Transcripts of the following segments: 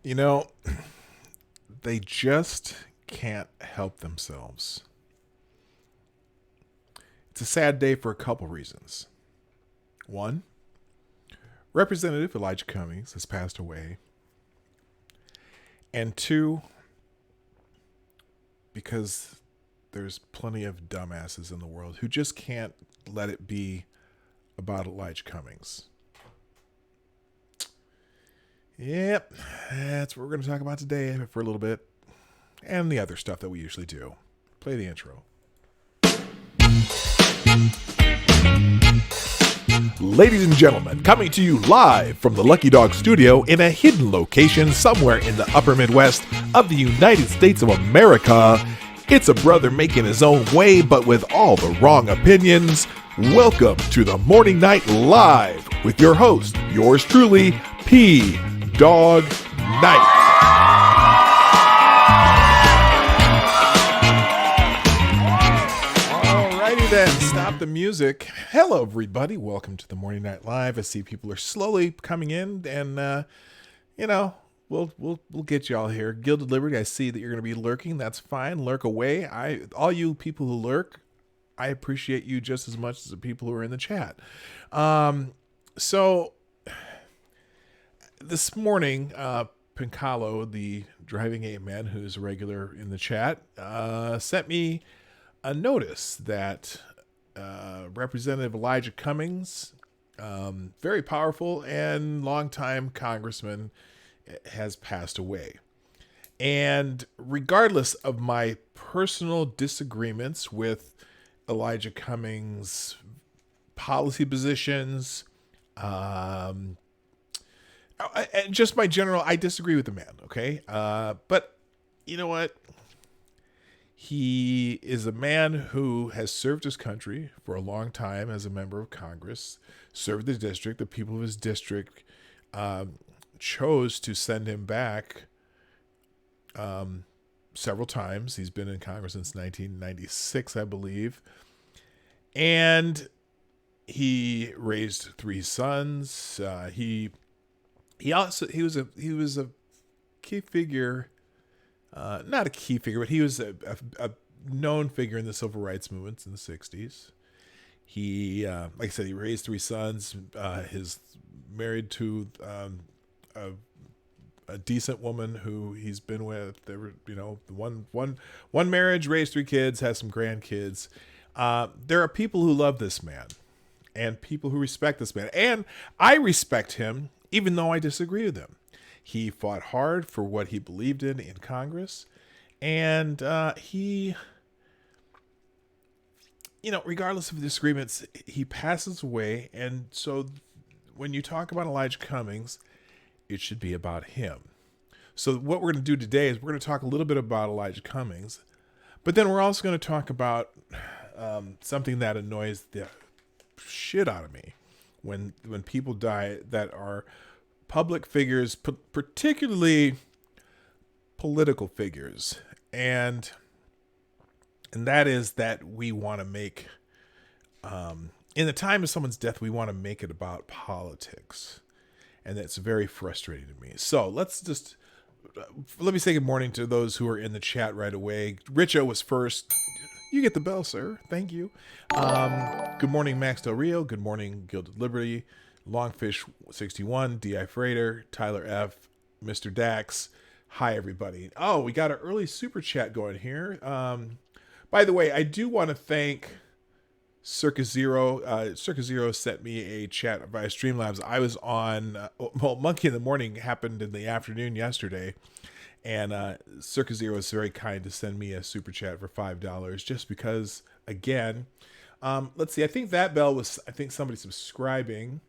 You know, they just can't help themselves. It's a sad day for a couple reasons. One, Representative Elijah Cummings has passed away. And two, because there's plenty of dumbasses in the world who just can't let it be about Elijah Cummings. Yep, that's what we're going to talk about today for a little bit. And the other stuff that we usually do. Play the intro. Ladies and gentlemen, coming to you live from the Lucky Dog Studio in a hidden location somewhere in the upper Midwest of the United States of America, it's a brother making his own way, but with all the wrong opinions. Welcome to the Morning Night Live with your host, yours truly, P. Dog Night. Alrighty then, stop the music. Hello, everybody. Welcome to the Morning Night Live. I see people are slowly coming in, and we'll get you all here. Gilded Liberty, I see that you're going to be lurking. That's fine. Lurk away. All you people who lurk, I appreciate you just as much as the people who are in the chat. So this morning, Pincalo, the driving ape man who's a regular in the chat, sent me a notice that Representative Elijah Cummings, very powerful and longtime congressman, has passed away. And regardless of my personal disagreements with Elijah Cummings' policy positions, and just my general, I disagree with the man, okay? But you know what? He is a man who has served his country for a long time as a member of Congress, served the district. The people of his district chose to send him back several times. He's been in Congress since 1996, I believe. And he raised three sons. He was a key figure, not a key figure, but he was a known figure in the civil rights movements in the 60s. He, like I said, he raised three sons. He's married to a decent woman who he's been with. There were, one marriage, raised three kids, has some grandkids. There are people who love this man and people who respect this man. And I respect him, even though I disagree with him. He fought hard for what he believed in Congress. And he, regardless of the disagreements, he passes away. And so when you talk about Elijah Cummings, it should be about him. So what we're going to do today is we're going to talk a little bit about Elijah Cummings, but then we're also going to talk about something that annoys the shit out of me when people die that are public figures, particularly political figures, and that is that we want to make in the time of someone's death, we want to make it about politics. And that's very frustrating to me. So let me say good morning to those who are in the chat right away. Richo was first. You get the bell, sir. Thank you. Good morning, Max Del Rio. Good morning, Gilded Liberty. Longfish 61, D.I. Freighter, Tyler F., Mr. Dax. Hi, everybody. Oh, we got an early super chat going here. By the way, I do want to thank Circus Zero. Circus Zero sent me a chat via Streamlabs. I was on, Monkey in the Morning happened in the afternoon yesterday, and Circus Zero was very kind to send me a super chat for $5 just because, again, let's see, I think that bell was, somebody subscribing.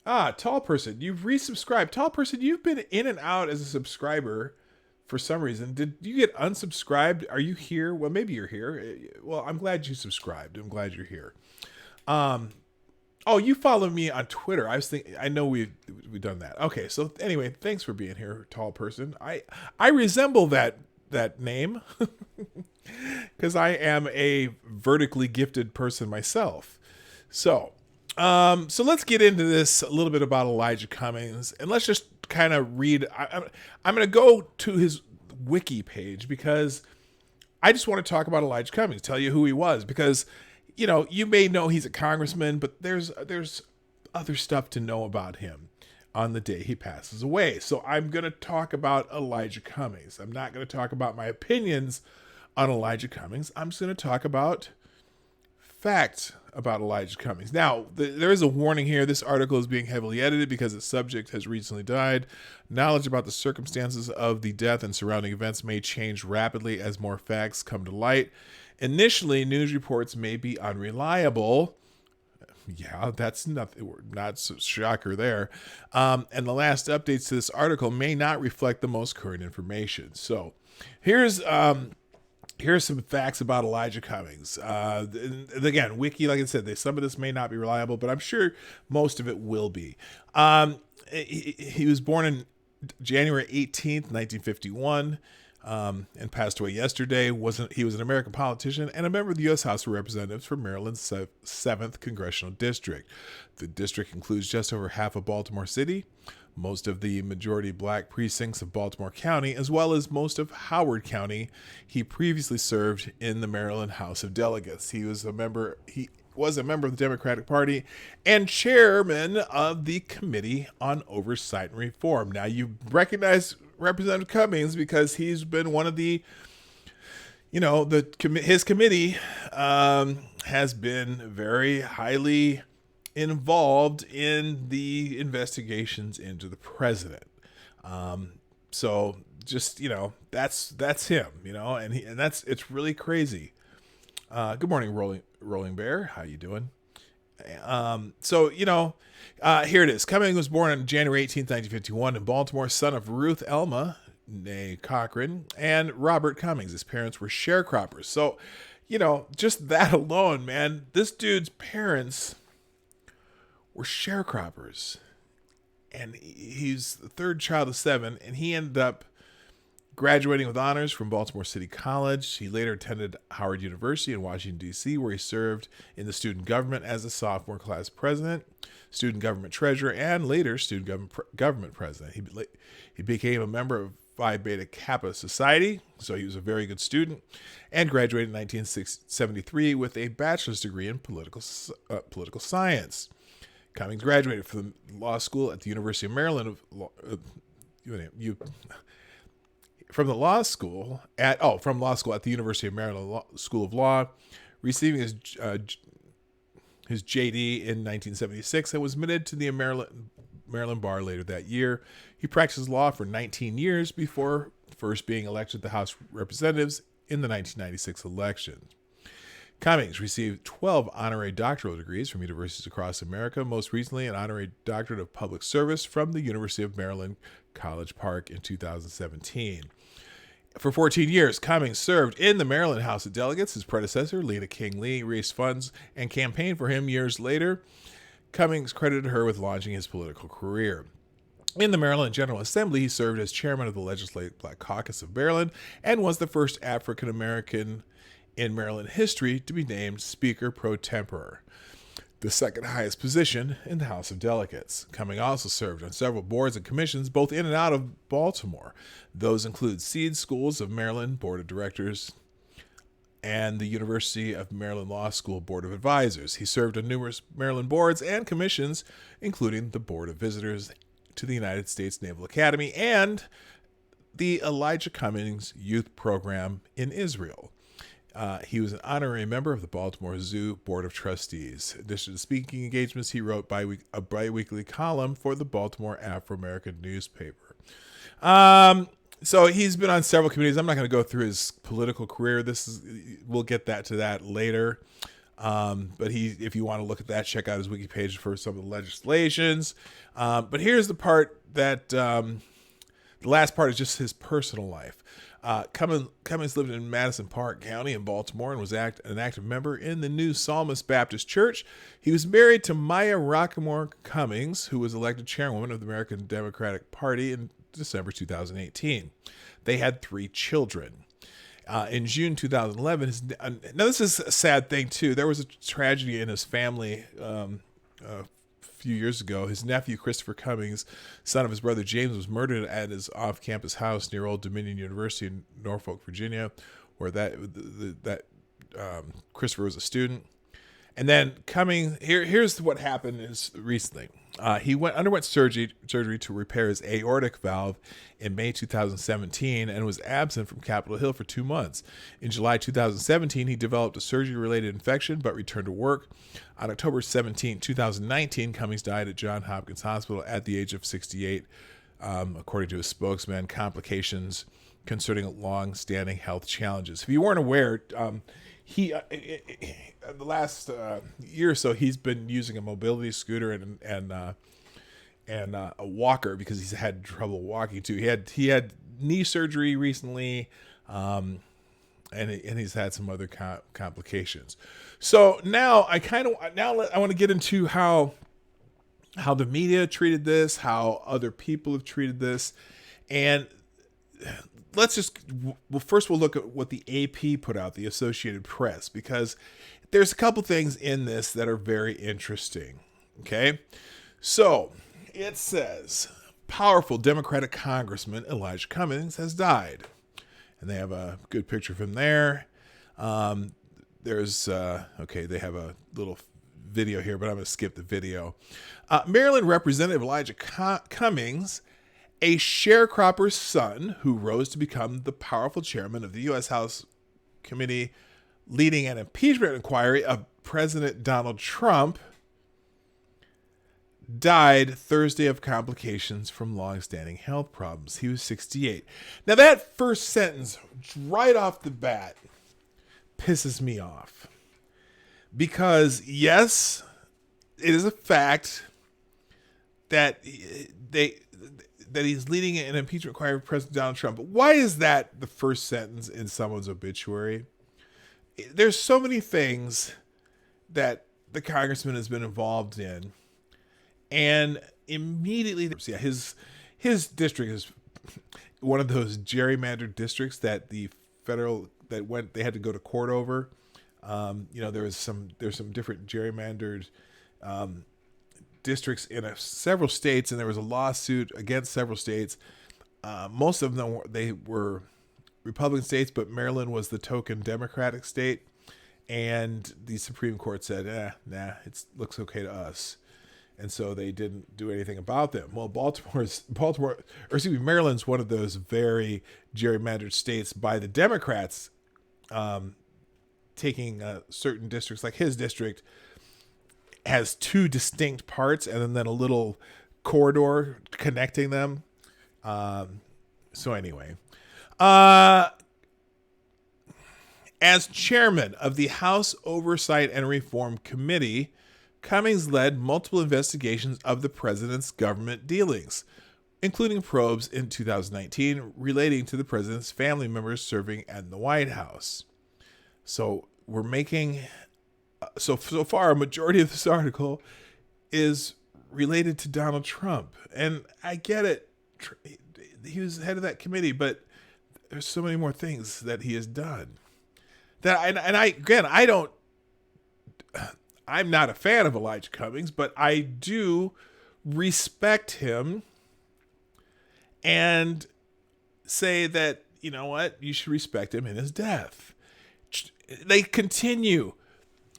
Tall Person, you've resubscribed. Tall Person, you've been in and out as a subscriber for some reason. Did you get unsubscribed? Are you here? Well, maybe you're here. Well, I'm glad you subscribed. I'm glad you're here. Oh, you follow me on Twitter. I know we've done that. Okay, so anyway, thanks for being here, Tall Person. I resemble that name because I am a vertically gifted person myself. So let's get into this a little bit about Elijah Cummings, and let's just kind of read. I'm going to go to his wiki page because I just want to talk about Elijah Cummings, tell you who he was, because, you know, you may know he's a congressman, but there's other stuff to know about him on the day he passes away. So I'm going to talk about Elijah Cummings. I'm not going to talk about my opinions on Elijah Cummings. I'm just going to talk about facts about Elijah Cummings. Now, there is a warning here. This article is being heavily edited because its subject has recently died. Knowledge about the circumstances of the death and surrounding events may change rapidly as more facts come to light. Initially, news reports may be unreliable. Yeah, that's nothing. Not so shocker there. And the last updates to this article may not reflect the most current information. So here's some facts about Elijah Cummings. Again, wiki, like I said, some of this may not be reliable, but I'm sure most of it will be. He was born on January 18th, 1951. And passed away yesterday. He was an American politician and a member of the U.S. House of Representatives for Maryland's 7th Congressional District. The district includes just over half of Baltimore City, most of the majority black precincts of Baltimore County, as well as most of Howard County. He previously served in the Maryland House of Delegates. He was a member of the Democratic Party and chairman of the Committee on Oversight and Reform. Now, you recognize Representative Cummings because he's been one of the, his committee has been very highly involved in the investigations into the president. So just, that's him, and it's really crazy. Good morning, Rolling Bear. How you doing? Here it is. Cummings was born on January 18th, 1951 in Baltimore, son of Ruth Elma, née Cochran, and Robert Cummings. His parents were sharecroppers. So, just that alone, man, this dude's parents were sharecroppers. And he's the third child of 7, and he ended up graduating with honors from Baltimore City College. He later attended Howard University in Washington, D.C., where he served in the student government as a sophomore class president, student government treasurer, and later student government president. He became a member of Phi Beta Kappa Society, so he was a very good student, and graduated in 1973 with a bachelor's degree in political science. Cummings graduated from law school at the University of Maryland from law school at the University of Maryland School of Law, receiving his JD in 1976, and was admitted to the Maryland Bar later that year. He practiced law for 19 years before first being elected to the House of Representatives in the 1996 election. Cummings received 12 honorary doctoral degrees from universities across America, most recently an honorary doctorate of public service from the University of Maryland, College Park in 2017. For 14 years, Cummings served in the Maryland House of Delegates. His predecessor, Lena King Lee, raised funds and campaigned for him years later. Cummings credited her with launching his political career. In the Maryland General Assembly, he served as chairman of the Legislative Black Caucus of Maryland and was the first African American in Maryland history to be named Speaker pro tempore, the second highest position in the House of Delegates. Cummings also served on several boards and commissions, both in and out of Baltimore. Those include Seed Schools of Maryland Board of Directors and the University of Maryland Law School Board of Advisors. He served on numerous Maryland boards and commissions, including the Board of Visitors to the United States Naval Academy and the Elijah Cummings Youth Program in Israel. He was an honorary member of the Baltimore Zoo Board of Trustees. In addition to speaking engagements, he wrote a bi-weekly column for the Baltimore Afro-American newspaper. So he's been on several committees. I'm not going to go through his political career. We'll get to that later. But if you want to look at that, check out his wiki page for some of the legislations. But here's the part that the last part is just his personal life. Cummings lived in Madison Park County in Baltimore and was an active member in the New Psalmist Baptist Church. He was married to Maya Rockmore Cummings, who was elected chairwoman of the American Democratic Party in December 2018. They had 3 children. In June 2011, now this is a sad thing too. There was a tragedy in his family a few years ago. His nephew, Christopher Cummings, son of his brother James, was murdered at his off-campus house near Old Dominion University in Norfolk, Virginia, where Christopher was a student. And then Cummings, here's what happened recently. He underwent surgery to repair his aortic valve in May 2017 and was absent from Capitol Hill for 2 months. In July 2017, he developed a surgery-related infection but returned to work. On October 17, 2019, Cummings died at Johns Hopkins Hospital at the age of 68, according to his spokesman. Complications concerning long-standing health challenges. If you weren't aware, the last year or so, he's been using a mobility scooter and a walker because he's had trouble walking too. He had knee surgery recently, and he's had some other complications. So now I want to get into how the media treated this, how other people have treated this, and first we'll look at what the AP put out, the Associated Press, because there's a couple things in this that are very interesting. Okay. So it says powerful Democratic Congressman Elijah Cummings has died. And they have a good picture of him there. They have a little video here, but I'm going to skip the video. Maryland Representative Elijah Cummings, a sharecropper's son who rose to become the powerful chairman of the U.S. House Committee leading an impeachment inquiry of President Donald Trump, died Thursday of complications from long-standing health problems. He was 68. Now that first sentence right off the bat pisses me off because yes, it is a fact that he's leading an impeachment inquiry of President Donald Trump. But why is that the first sentence in someone's obituary? There's so many things that the congressman has been involved in, and immediately, his district is one of those gerrymandered districts that they had to go to court over. There's some different gerrymandered districts in several states, and there was a lawsuit against several states. Most of them they were Republican states, but Maryland was the token Democratic state, and the Supreme Court said, it looks okay to us, and so they didn't do anything about them. Well, Maryland's one of those very gerrymandered states by the Democrats, taking certain districts, like his district has two distinct parts and then a little corridor connecting them. So anyway, as chairman of the House Oversight and Reform Committee, Cummings led multiple investigations of the president's government dealings, including probes in 2019 relating to the president's family members serving in the White House. So so far, a majority of this article is related to Donald Trump. And I get it. He was head of that committee, but there's so many more things that he has done. I'm not a fan of Elijah Cummings, but I do respect him and say that, you know what, you should respect him in his death. They continue.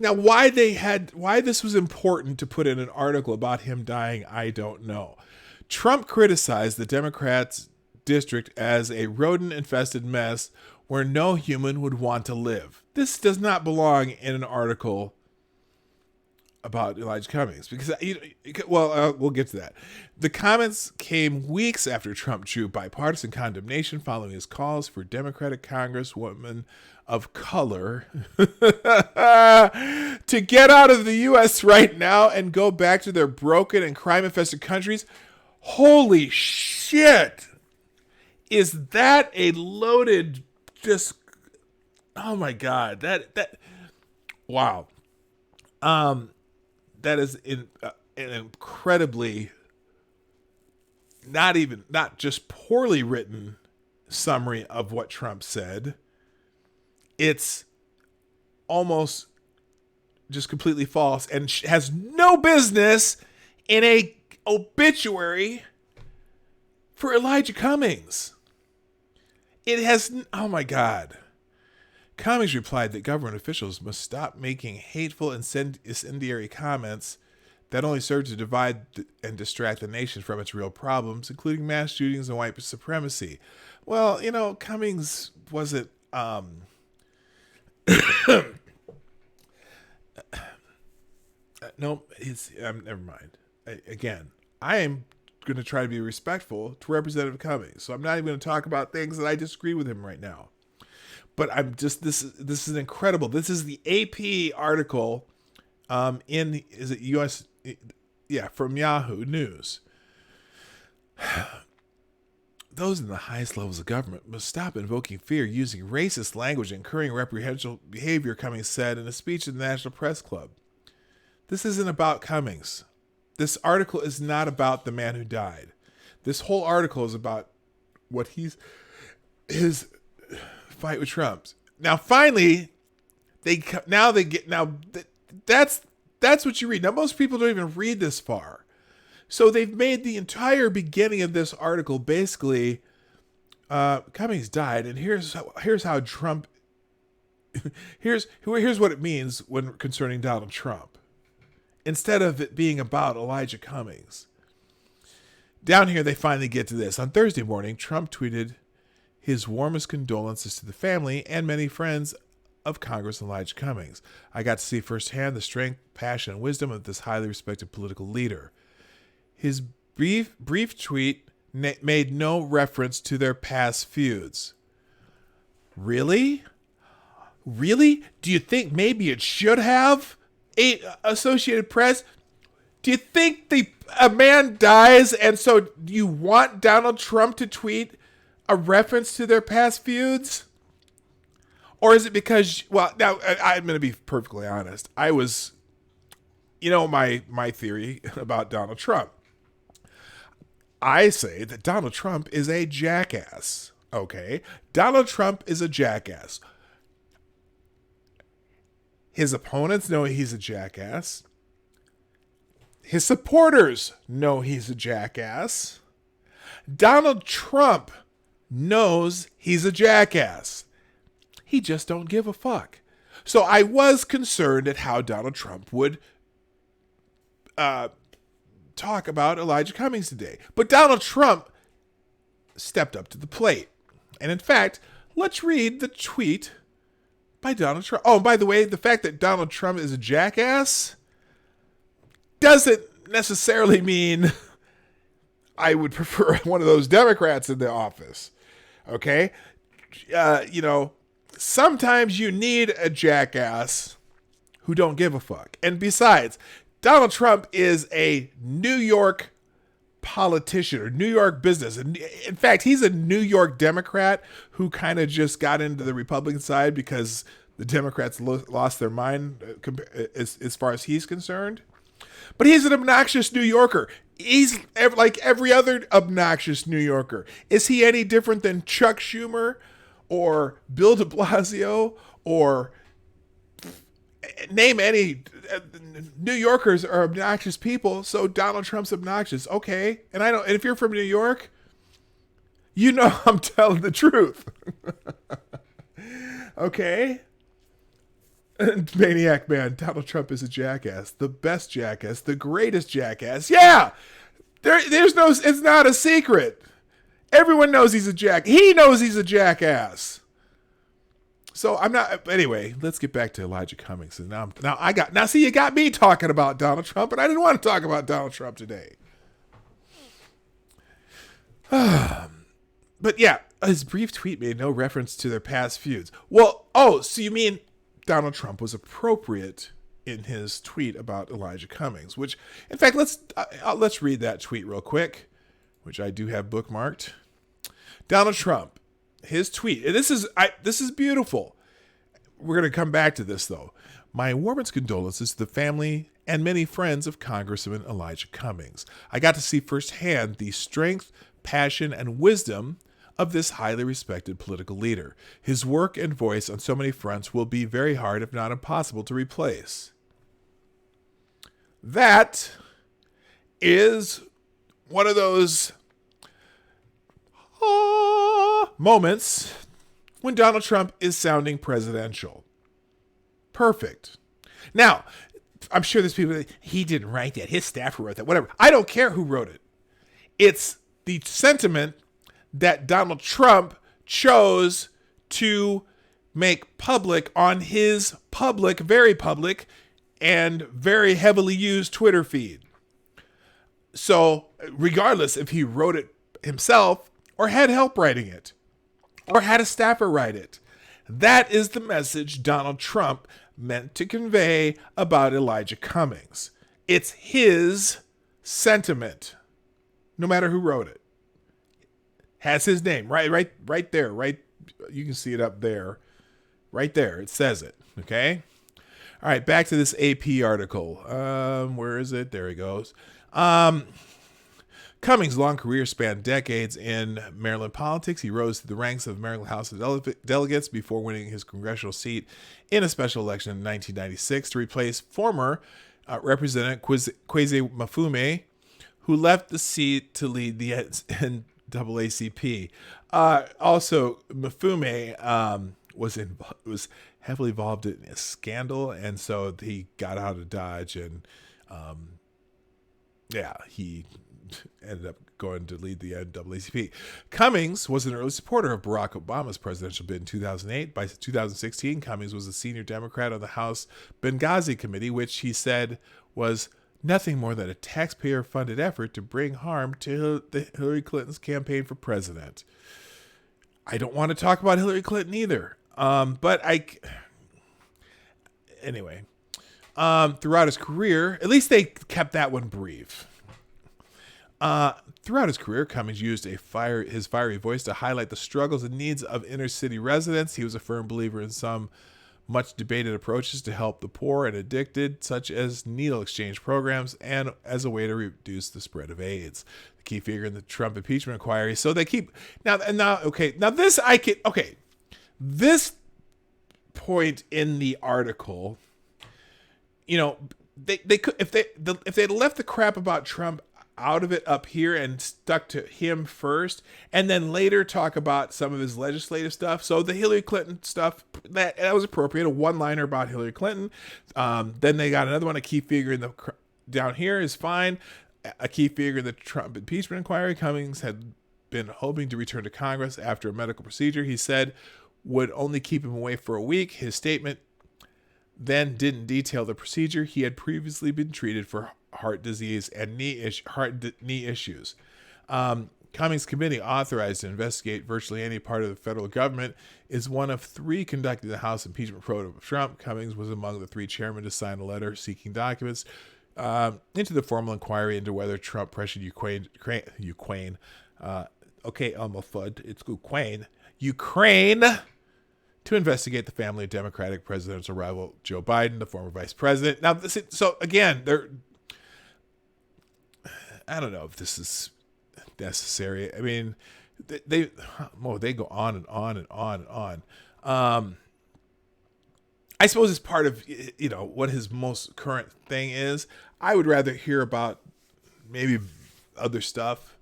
Now, why this was important to put in an article about him dying, I don't know. Trump criticized the Democrats' district as a rodent-infested mess where no human would want to live. This does not belong in an article about Elijah Cummings because, we'll get to that. The comments came weeks after Trump drew bipartisan condemnation following his calls for Democratic Congresswomen of color to get out of the U.S. right now and go back to their broken and crime-infested countries. Holy shit! Is that a loaded, just, oh my God, wow. That is an incredibly, not just poorly written summary of what Trump said. It's almost just completely false and has no business in a obituary for Elijah Cummings. It has, oh my God. Cummings replied that government officials must stop making hateful incendiary comments that only serve to divide and distract the nation from its real problems, including mass shootings and white supremacy. Well, Cummings wasn't, no, never mind. I am going to try to be respectful to Representative Cummings, so I'm not even going to talk about things that I disagree with him right now. But this is incredible. This is the AP article is it US? Yeah, from Yahoo News. Those in the highest levels of government must stop invoking fear using racist language and encouraging reprehensible behavior, Cummings said in a speech at the National Press Club. This isn't about Cummings. This article is not about the man who died. This whole article is about what his fight with Trump. Now, finally, that's what you read. Now, most people don't even read this far. So they've made the entire beginning of this article basically, Cummings died, and here's how Trump, here's what it means when concerning Donald Trump, instead of it being about Elijah Cummings. Down here, they finally get to this. On Thursday morning, Trump tweeted his warmest condolences to the family and many friends of Congressman Elijah Cummings. I got to see firsthand the strength, passion, and wisdom of this highly respected political leader. His brief tweet made no reference to their past feuds. Really? Really? Do you think maybe it should have? Associated Press? Do you think a man dies and so you want Donald Trump to tweet a reference to their past feuds? Or is it because, well, now I'm going to be perfectly honest. I was, my theory about Donald Trump. I say that Donald Trump is a jackass. Okay? Donald Trump is a jackass. His opponents know he's a jackass. His supporters know he's a jackass. Donald Trump knows he's a jackass. He just don't give a fuck. So I was concerned at how Donald Trump would talk about Elijah Cummings today. But Donald Trump stepped up to the plate. And in fact, let's read the tweet by Donald Trump. Oh, by the way, the fact that Donald Trump is a jackass doesn't necessarily mean I would prefer one of those Democrats in the office. Okay? Sometimes you need a jackass who don't give a fuck. And besides, Donald Trump is a New York politician or New York business. And in fact, he's a New York Democrat who kind of just got into the Republican side because the Democrats lost their mind as far as he's concerned. But he's an obnoxious New Yorker. He's like every other obnoxious New Yorker. Is he any different than Chuck Schumer or Bill de Blasio or name any? New Yorkers are obnoxious people, so Donald Trump's obnoxious. Okay. And if you're from New York, I'm telling the truth. Okay. Maniac man, Donald Trump is a jackass. The best jackass. The greatest jackass. Yeah! It's not a secret. Everyone knows he's a jack. He knows he's a jackass. So anyway, let's get back to Elijah Cummings. And you got me talking about Donald Trump, and I didn't want to talk about Donald Trump today. But yeah, his brief tweet made no reference to their past feuds. Well, so you mean Donald Trump was appropriate in his tweet about Elijah Cummings, which, in fact, let's read that tweet real quick, which I do have bookmarked. Donald Trump, his tweet, and this is beautiful. We're going to come back to this, though. My warmest condolences to the family and many friends of Congressman Elijah Cummings. I got to see firsthand the strength, passion, and wisdom of this highly respected political leader. His work and voice on so many fronts will be very hard, if not impossible, to replace. That is one of those moments when Donald Trump is sounding presidential. Perfect. Now, I'm sure there's people that he didn't write that. His staffer wrote that. Whatever. I don't care who wrote it. It's the sentiment that Donald Trump chose to make public on his public, very public, and very heavily used Twitter feed. So regardless if he wrote it himself or had help writing it or had a staffer write it, that is the message Donald Trump meant to convey about Elijah Cummings. It's his sentiment, no matter who wrote it. Has his name right there, right. You can see it up there, right there. It says it. Okay. All right. Back to this AP article. Where is it? There he goes. Cummings' long career spanned decades in Maryland politics. He rose to the ranks of the Maryland House of Delegates before winning his congressional seat in a special election in 1996 to replace former Representative Kwesi Mafume, who left the seat to lead the NAACP. Also, Mafume was heavily involved in a scandal, and so he got out of Dodge, and he ended up going to lead the NAACP. Cummings was an early supporter of Barack Obama's presidential bid in 2008. By 2016, Cummings was a senior Democrat on the House Benghazi Committee, which he said was nothing more than a taxpayer-funded effort to bring harm to Hillary Clinton's campaign for president. I don't want to talk about Hillary Clinton either. Anyway, throughout his career, at least they kept that one brief. Throughout his career, Cummings used his fiery voice to highlight the struggles and needs of inner city residents. He was a firm believer in some much debated approaches to help the poor and addicted, such as needle exchange programs, and as a way to reduce the spread of AIDS. The key figure in the Trump impeachment inquiry. So they keep this point in the article, they could, if they'd left the crap about Trump out of it up here and stuck to him first, and then later talk about some of his legislative stuff. So the Hillary Clinton stuff, that was appropriate, a one-liner about Hillary Clinton. Then they got another one, a key figure down here is fine. A key figure in the Trump impeachment inquiry. Cummings had been hoping to return to Congress after a medical procedure he said would only keep him away for a week. His statement then didn't detail the procedure. He had previously been treated for heart disease and knee issues. Cummings' committee, authorized to investigate virtually any part of the federal government, is one of three conducting the House impeachment probe of Trump. Cummings was among the three chairmen to sign a letter seeking documents into the formal inquiry into whether Trump pressured Ukraine, Elmo Fudd, it's Ukraine, to investigate the family of Democratic presidential rival Joe Biden, the former vice president. Now, so again, I don't know if this is necessary. I mean, they go on and on and on and on. I suppose it's part of, what his most current thing is. I would rather hear about maybe other stuff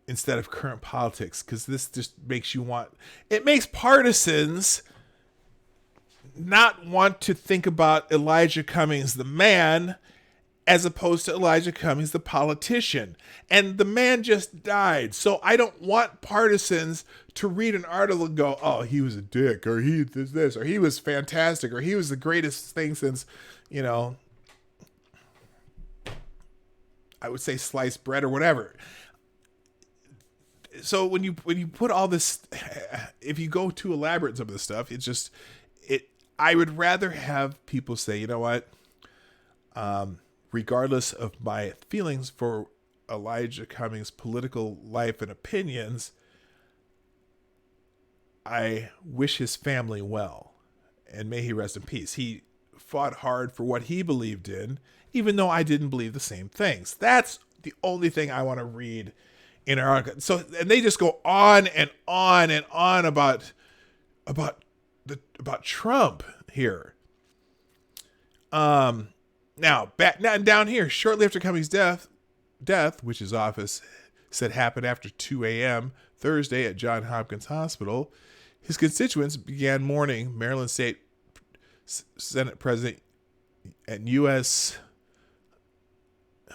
instead of current politics, because this just makes makes partisans not want to think about Elijah Cummings, the man, as opposed to Elijah Cummings, the politician. And the man just died. So I don't want partisans to read an article and go, oh, he was a dick, or he did this, or he was fantastic, or he was the greatest thing since, I would say sliced bread or whatever. So when you put all this, if you go too elaborate in some of this stuff, I would rather have people say, you know what, regardless of my feelings for Elijah Cummings' political life and opinions, I wish his family well, and may he rest in peace. He fought hard for what he believed in, even though I didn't believe the same things. That's the only thing I want to read in our article. So, and they just go on and on and on about Trump here. Now Now down here, shortly after Cummings' death, which his office said happened after 2 a.m. Thursday at Johns Hopkins Hospital, his constituents began mourning Maryland State Senate President and U.S.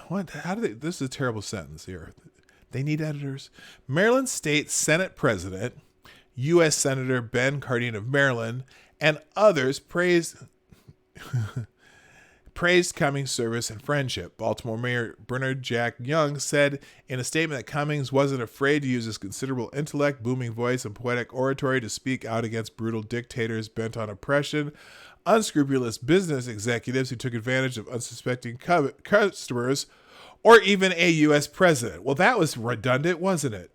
What? How do they? This is a terrible sentence here. They need editors. Maryland State Senate President, U.S. Senator Ben Cardin of Maryland, and others praised Cummings' service and friendship. Baltimore Mayor Bernard Jack Young said in a statement that Cummings wasn't afraid to use his considerable intellect, booming voice, and poetic oratory to speak out against brutal dictators bent on oppression, unscrupulous business executives who took advantage of unsuspecting customers, or even a U.S. president. Well, that was redundant, wasn't it?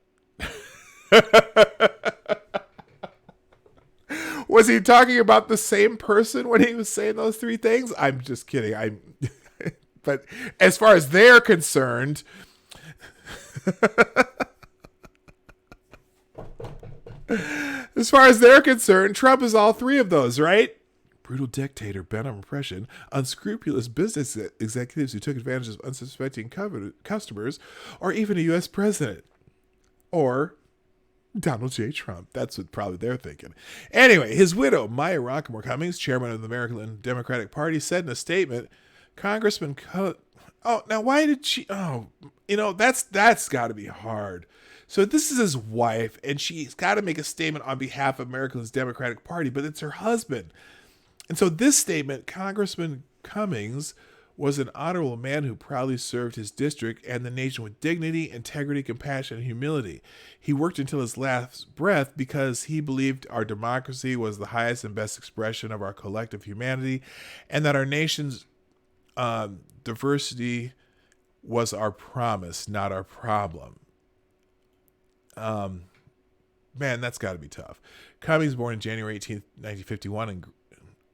Was he talking about the same person when he was saying those three things? I'm just kidding. But as far as they're concerned, Trump is all three of those, right? Brutal dictator bent on oppression, unscrupulous business executives who took advantage of unsuspecting customers, or even a U.S. president. Or Donald J. Trump. That's what probably they're thinking. Anyway, his widow, Maya Rockmore Cummings, chairman of the American Democratic Party, said in a statement, Congressman why did she... that's got to be hard. So this is his wife, and she's got to make a statement on behalf of America's Democratic Party, but it's her husband. And so this statement, Congressman Cummings was an honorable man who proudly served his district and the nation with dignity, integrity, compassion, and humility. He worked until his last breath because he believed our democracy was the highest and best expression of our collective humanity, and that our nation's diversity was our promise, not our problem. Man, that's got to be tough. Cummings, born on January 18th, 1951, and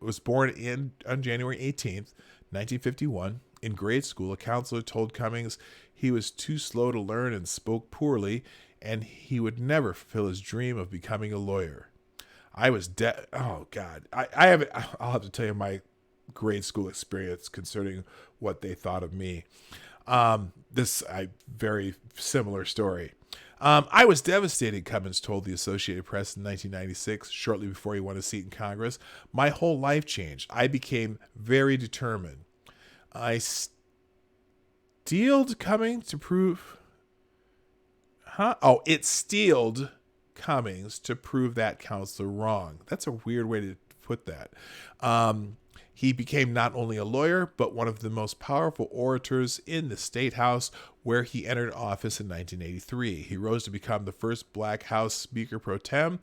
was born on January 18th, 1951. In grade school, a counselor told Cummings he was too slow to learn and spoke poorly, and he would never fulfill his dream of becoming a lawyer. Oh God. I'll have to tell you my grade school experience concerning what they thought of me. Very similar story. I was devastated, Cummings told the Associated Press in 1996, shortly before he won a seat in Congress. My whole life changed. I became very determined. I steeled Cummings to prove... it steeled Cummings to prove that counselor wrong. That's a weird way to put that. He became not only a lawyer, but one of the most powerful orators in the State House, where he entered office in 1983. He rose to become the first Black House Speaker pro tem.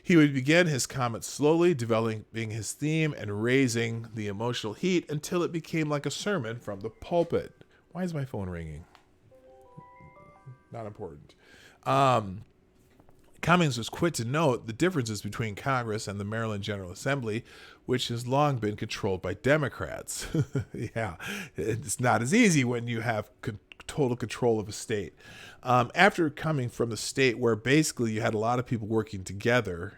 He would begin his comments slowly, developing his theme and raising the emotional heat until it became like a sermon from the pulpit. Why is my phone ringing? Not important. Cummings was quick to note the differences between Congress and the Maryland General Assembly, which has long been controlled by Democrats. Yeah, it's not as easy when you have total control of a state. After coming from the state where basically you had a lot of people working together,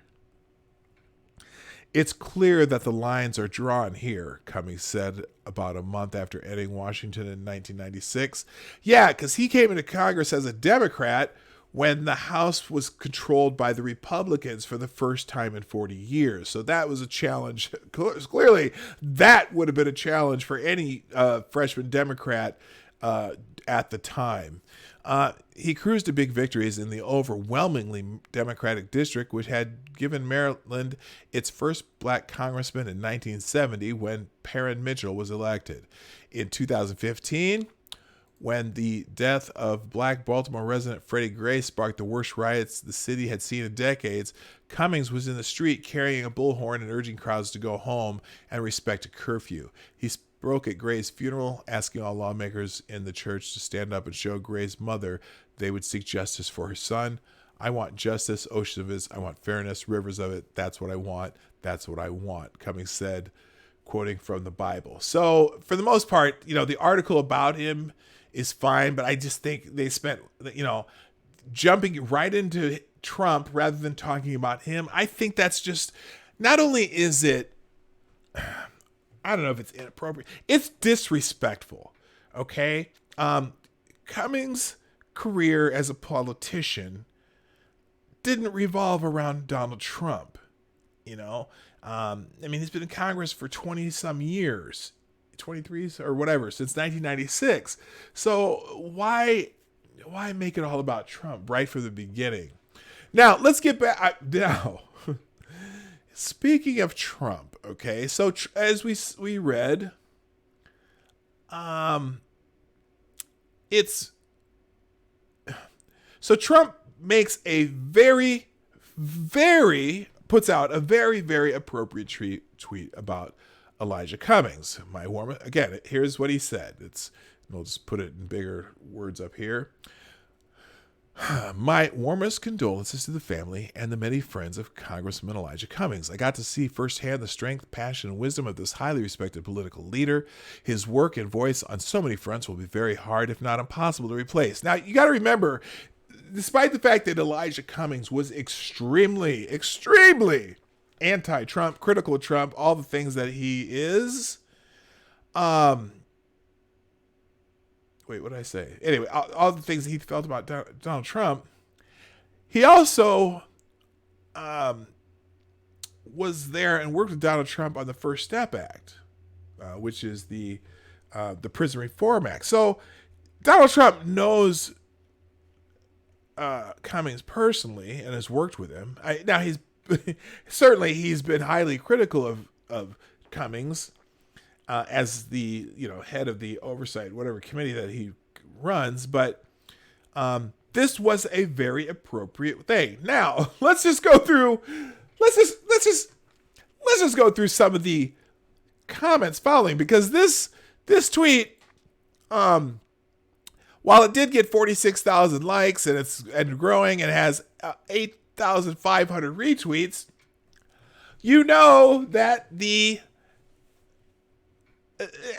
it's clear that the lines are drawn here, Cummings said about a month after entering Washington in 1996. Yeah, because he came into Congress as a Democrat when the House was controlled by the Republicans for the first time in 40 years. So that was a challenge. Clearly, that would have been a challenge for any freshman Democrat at the time. He cruised to big victories in the overwhelmingly Democratic district, which had given Maryland its first black congressman in 1970 when Perrin Mitchell was elected. In 2015, when the death of black Baltimore resident Freddie Gray sparked the worst riots the city had seen in decades, Cummings was in the street carrying a bullhorn and urging crowds to go home and respect a curfew. He spoke at Gray's funeral, asking all lawmakers in the church to stand up and show Gray's mother they would seek justice for her son. I want justice, oceans of it. I want fairness, rivers of it. That's what I want. That's what I want, Cummings said, quoting from the Bible. So for the most part, the article about him is fine, but I just think they spent, jumping right into Trump rather than talking about him. I think that's just, not only is it I don't know if it's inappropriate. It's disrespectful. Okay. Cummings' career as a politician didn't revolve around Donald Trump. You know, I mean, he's been in Congress for 20 some years, 23 or whatever, since 1996. So why make it all about Trump right from the beginning? Now, let's get back. Now, speaking of Trump, okay, so as we read, so Trump makes puts out a very, very appropriate tweet about Elijah Cummings. Again, here's what he said. We'll just put it in bigger words up here. My warmest condolences to the family and the many friends of Congressman Elijah Cummings. I got to see firsthand the strength, passion, and wisdom of this highly respected political leader. His work and voice on so many fronts will be very hard, if not impossible, to replace. Now, you got to remember, despite the fact that Elijah Cummings was extremely, extremely anti-Trump, critical of Trump, all the things that he is, wait, what did I say? Anyway, all the things that he felt about Donald Trump, he also was there and worked with Donald Trump on the First Step Act, which is the Prison Reform Act. So Donald Trump knows Cummings personally and has worked with him. Now he's been highly critical of Cummings as the head of the oversight whatever committee that he runs, but this was a very appropriate thing. Now let's just go through some of the comments following, because this tweet, while it did get 46,000 likes and growing and has 8,500 retweets, you know that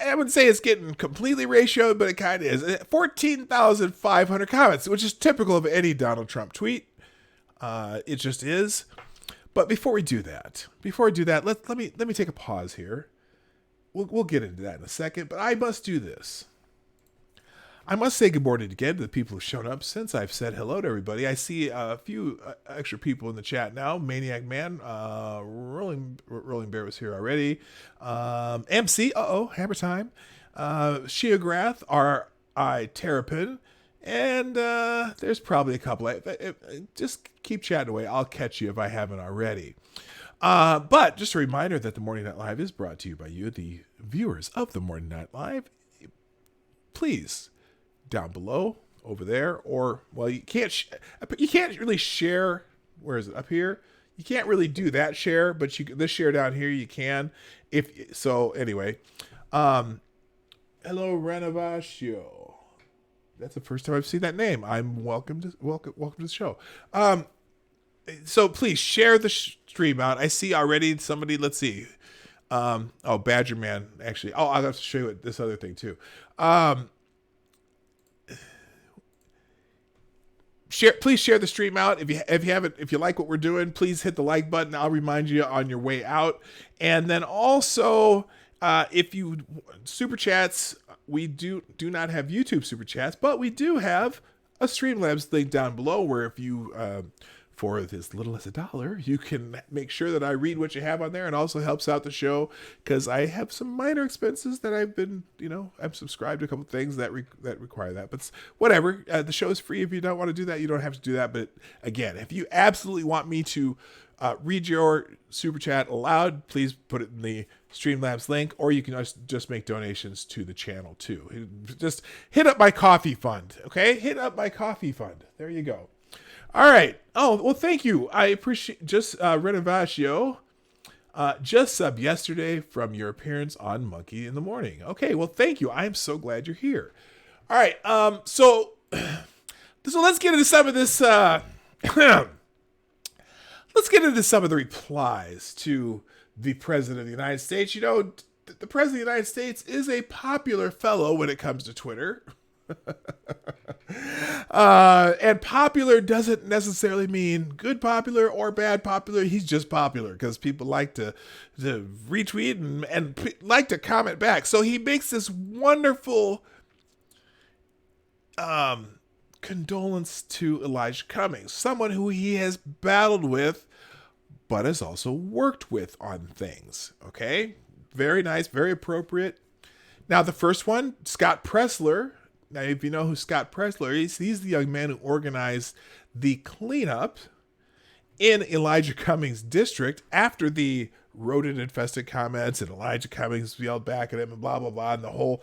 I wouldn't say it's getting completely ratioed, but it kind of is. 14,500 comments, which is typical of any Donald Trump tweet. It just is. But before we do that, let me take a pause here. We'll get into that in a second, but I must do this. I must say good morning again to the people who've shown up since I've said hello to everybody. I see a few extra people in the chat now. Maniac Man, Rolling Bear was here already. MC, Hammer Time. Sheograth, R.I. Terrapin. And there's probably a couple. Just keep chatting away. I'll catch you if I haven't already. But just a reminder that the Morning Night Live is brought to you by you, the viewers of the Morning Night Live. Please, down below over there, or you can't really share. Where is it? Up here. You can't really do that share, but this share down here you can. Anyway, hello Renovaccio. That's the first time I've seen that name. I'm welcome to the show. So please share the stream out. I see already somebody. Let's see. Badger Man. Actually, I'll have to show you this other thing too. Please share the stream out. If you like what we're doing, please hit the like button. I'll remind you on your way out. And then also, if you super chats, we do not have YouTube super chats, but we do have a Streamlabs link down below where if you for as little as $1, you can make sure that I read what you have on there, and also helps out the show because I have some minor expenses that I've been, I'm subscribed to a couple things that require that. But whatever, the show is free. If you don't want to do that, you don't have to do that. But again, if you absolutely want me to read your super chat aloud, please put it in the Streamlabs link, or you can just make donations to the channel too. Just hit up my coffee fund, okay? Hit up my coffee fund. There you go. All right. Oh, well, thank you. I appreciate Renovaccio just subbed yesterday from your appearance on Monkey in the Morning. Okay, well, thank you. I'm so glad you're here. All right. So let's get into some of this. Let's get into some of the replies to the President of the United States. The President of the United States is a popular fellow when it comes to Twitter. And popular doesn't necessarily mean good popular or bad popular. He's just popular because people like to retweet and like to comment back. So he makes this wonderful condolence to Elijah Cummings, someone who he has battled with, but has also worked with on things. Okay? Very nice, very appropriate. Now, the first one, Scott Pressler. Now, if you know who Scott Pressler is, he's the young man who organized the cleanup in Elijah Cummings' district after the rodent-infested comments, and Elijah Cummings yelled back at him and blah, blah, blah, and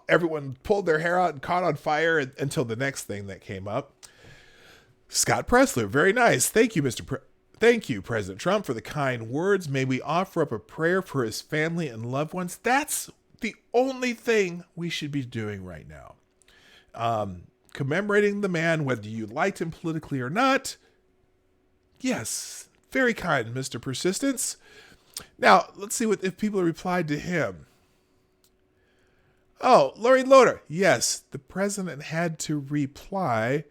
everyone pulled their hair out and caught on fire until the next thing that came up. Scott Pressler, very nice. Thank you, Thank you, President Trump, for the kind words. May we offer up a prayer for his family and loved ones. That's the only thing we should be doing right now. Commemorating the man, whether you liked him politically or not. Yes, very kind, Mr. Persistence. Now, let's see if people replied to him. Oh, Lori Loader. Yes, the president had to reply.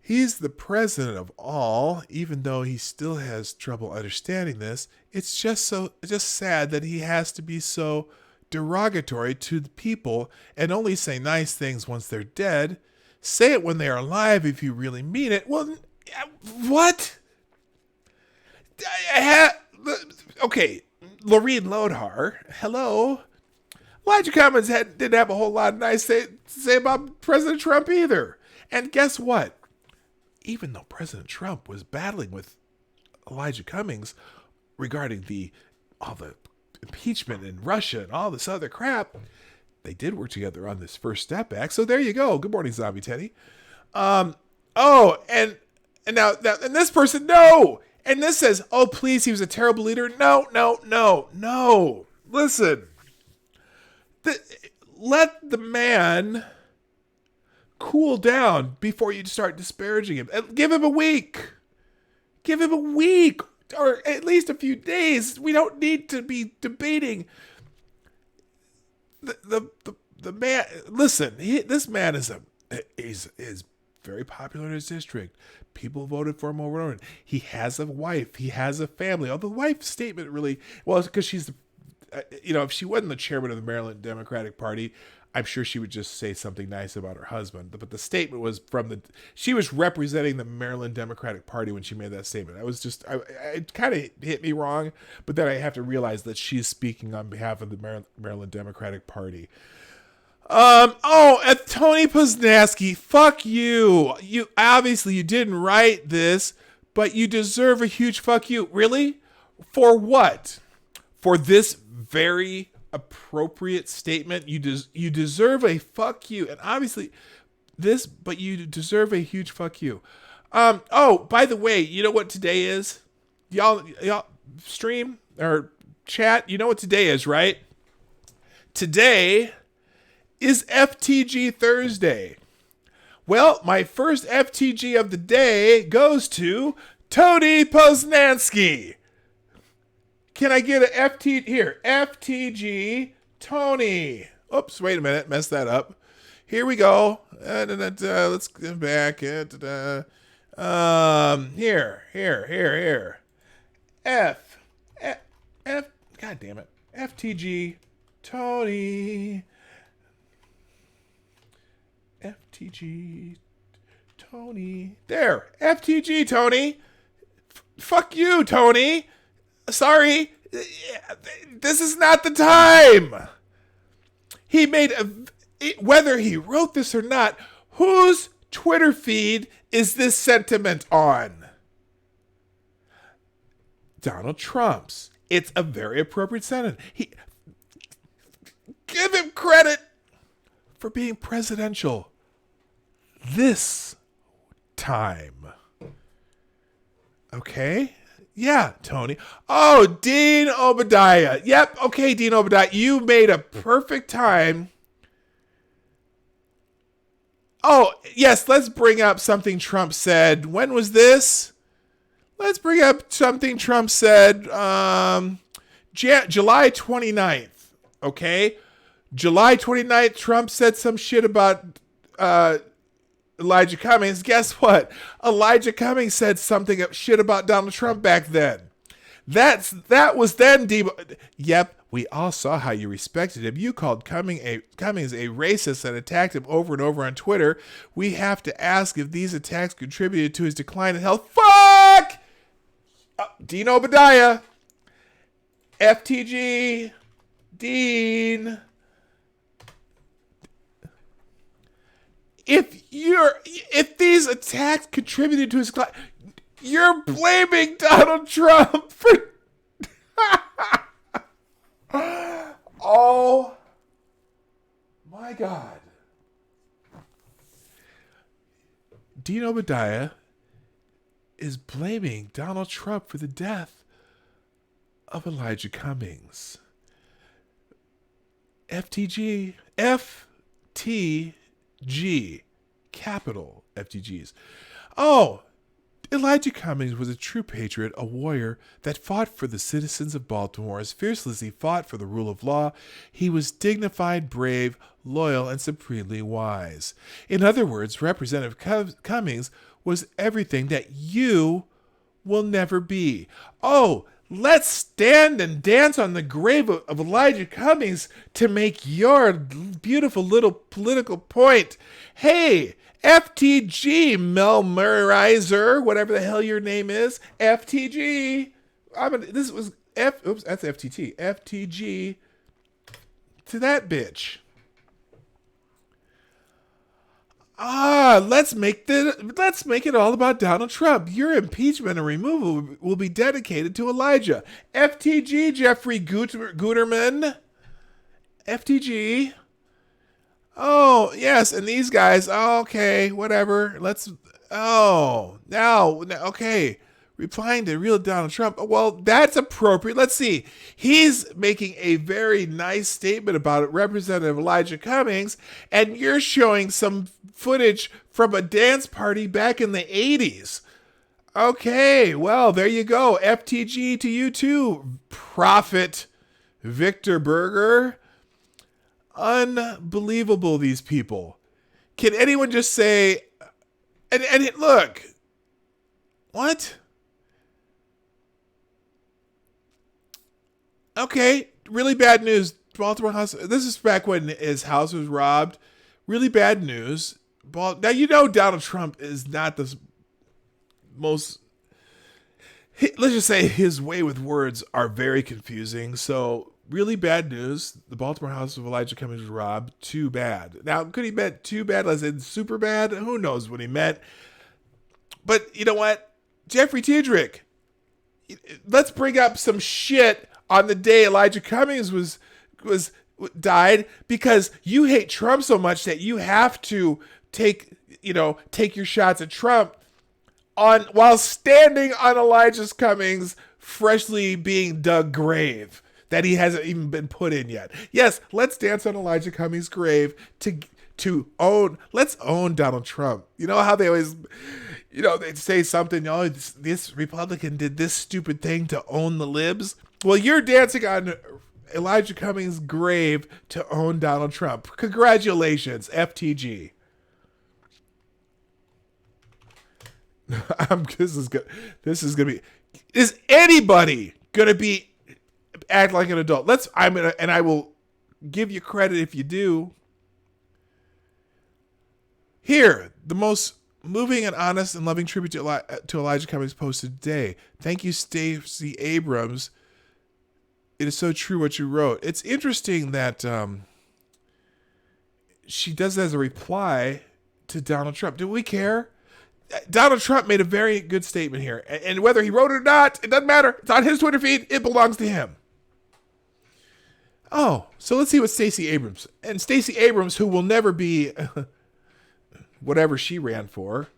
He's the president of all, even though he still has trouble understanding this. It's just sad that he has to be so derogatory to the people and only say nice things once they're dead. Say it when they are alive if you really mean it. Well, what? Okay, Lorene Lodhar, hello. Elijah Cummings didn't have a whole lot of nice to say about President Trump either. And guess what? Even though President Trump was battling with Elijah Cummings regarding all the impeachment in Russia and all this other crap, they did work together on this First Step Act. So there you go. Good morning, Zombie Teddy. And this person, no. And this says, oh, please, he was a terrible leader. No. Listen. Let the man cool down before you start disparaging him. Give him a week. Or at least a few days. We don't need to be debating the man. Listen, this man is very popular in his district. People voted for him over and over. He has a wife. He has a family. Although the wife's statement really, well, it's because she's, if she wasn't the chairman of the Maryland Democratic Party, I'm sure she would just say something nice about her husband. But the statement was she was representing the Maryland Democratic Party when she made that statement. It kind of hit me wrong, but then I have to realize that she's speaking on behalf of the Maryland Democratic Party. Tony Poznanski, fuck you. You obviously you didn't write this, but you deserve a huge fuck you. Really? For what? For this very appropriate statement? You deserve a fuck you. And obviously but you deserve a huge fuck you. By the way, you know what today is? Y'all stream or chat, you know what today is, right? Today is FTG Thursday. Well, my first FTG of the day goes to Tony Poznanski. Can I get an FTG here? FTG Tony. Oops, wait a minute. Messed that up. Here we go. Let's get back. Here. F. God damn it. FTG Tony. FTG Tony. There. FTG Tony. Fuck you, Tony. Sorry. This is not the time. He made whether he wrote this or not, whose Twitter feed is this sentiment on? Donald Trump's. It's a very appropriate sentiment. Give him credit for being presidential this time. Okay? Yeah, Tony. Oh, Dean Obadiah. Yep. Okay, Dean Obadiah. You made a perfect time. Oh, yes. Let's bring up something Trump said. When was this? Let's bring up something Trump said. July 29th. Okay. July 29th, Trump said some shit about Elijah Cummings. Guess what? Elijah Cummings said something shit about Donald Trump back then. That was then. Yep, we all saw how you respected him. You called Cummings a racist and attacked him over and over on Twitter. We have to ask if these attacks contributed to his decline in health. Fuck! Dean Obadiah. FTG. Dean. If these attacks contributed to his decline, you're blaming Donald Trump for... Oh my God. Dean Obadiah is blaming Donald Trump for the death of Elijah Cummings. FTG, capital FTGs. Oh, Elijah Cummings was a true patriot, a warrior that fought for the citizens of Baltimore as fiercely as he fought for the rule of law. He was dignified, brave, loyal, and supremely wise. In other words, Representative Cummings was everything that you will never be. Oh, let's stand and dance on the grave of Elijah Cummings to make your beautiful little political point. Hey, FTG, Melmerizer, whatever the hell your name is, FTG. That's FTT. FTG to that bitch. Let's make it all about Donald Trump. Your impeachment and removal will be dedicated to Elijah. FTG, Jeffrey Guterman. FTG. Oh, yes, and these guys, okay, whatever. Okay. Replying to real Donald Trump. Well, that's appropriate. Let's see. He's making a very nice statement about it, Representative Elijah Cummings, and you're showing some footage from a dance party back in the 80s. Okay, well, there you go. FTG to you too, Prophet Victor Berger. Unbelievable, these people. Can anyone just say, and look, what? Okay, really bad news. Baltimore House. This is back when his house was robbed. Really bad news. Now, you know Donald Trump is not the most... Let's just say his way with words are very confusing. So, really bad news. The Baltimore house of Elijah Cummings was robbed. Too bad. Now, could he meant too bad as in super bad? Who knows what he meant. But you know what? Jeffrey Tiedrick. Let's bring up some shit on the day Elijah Cummings died, because you hate Trump so much that you have to take your shots at Trump while standing on Elijah Cummings' freshly being dug grave that he hasn't even been put in yet. Yes, let's dance on Elijah Cummings' grave let's own Donald Trump. You know how they always, they'd say something, this Republican did this stupid thing to own the libs. Well, you're dancing on Elijah Cummings' grave to own Donald Trump. Congratulations, FTG. This is good. Is anybody gonna act like an adult? I will give you credit if you do. Here, the most moving and honest and loving tribute to Elijah Cummings posted today. Thank you, Stacey Abrams. It is so true what you wrote. It's interesting that she does it as a reply to Donald Trump. Do we care? Donald Trump made a very good statement here. And whether he wrote it or not, it doesn't matter. It's on his Twitter feed. It belongs to him. Oh, so let's see what Stacey Abrams. And Stacey Abrams, who will never be whatever she ran for,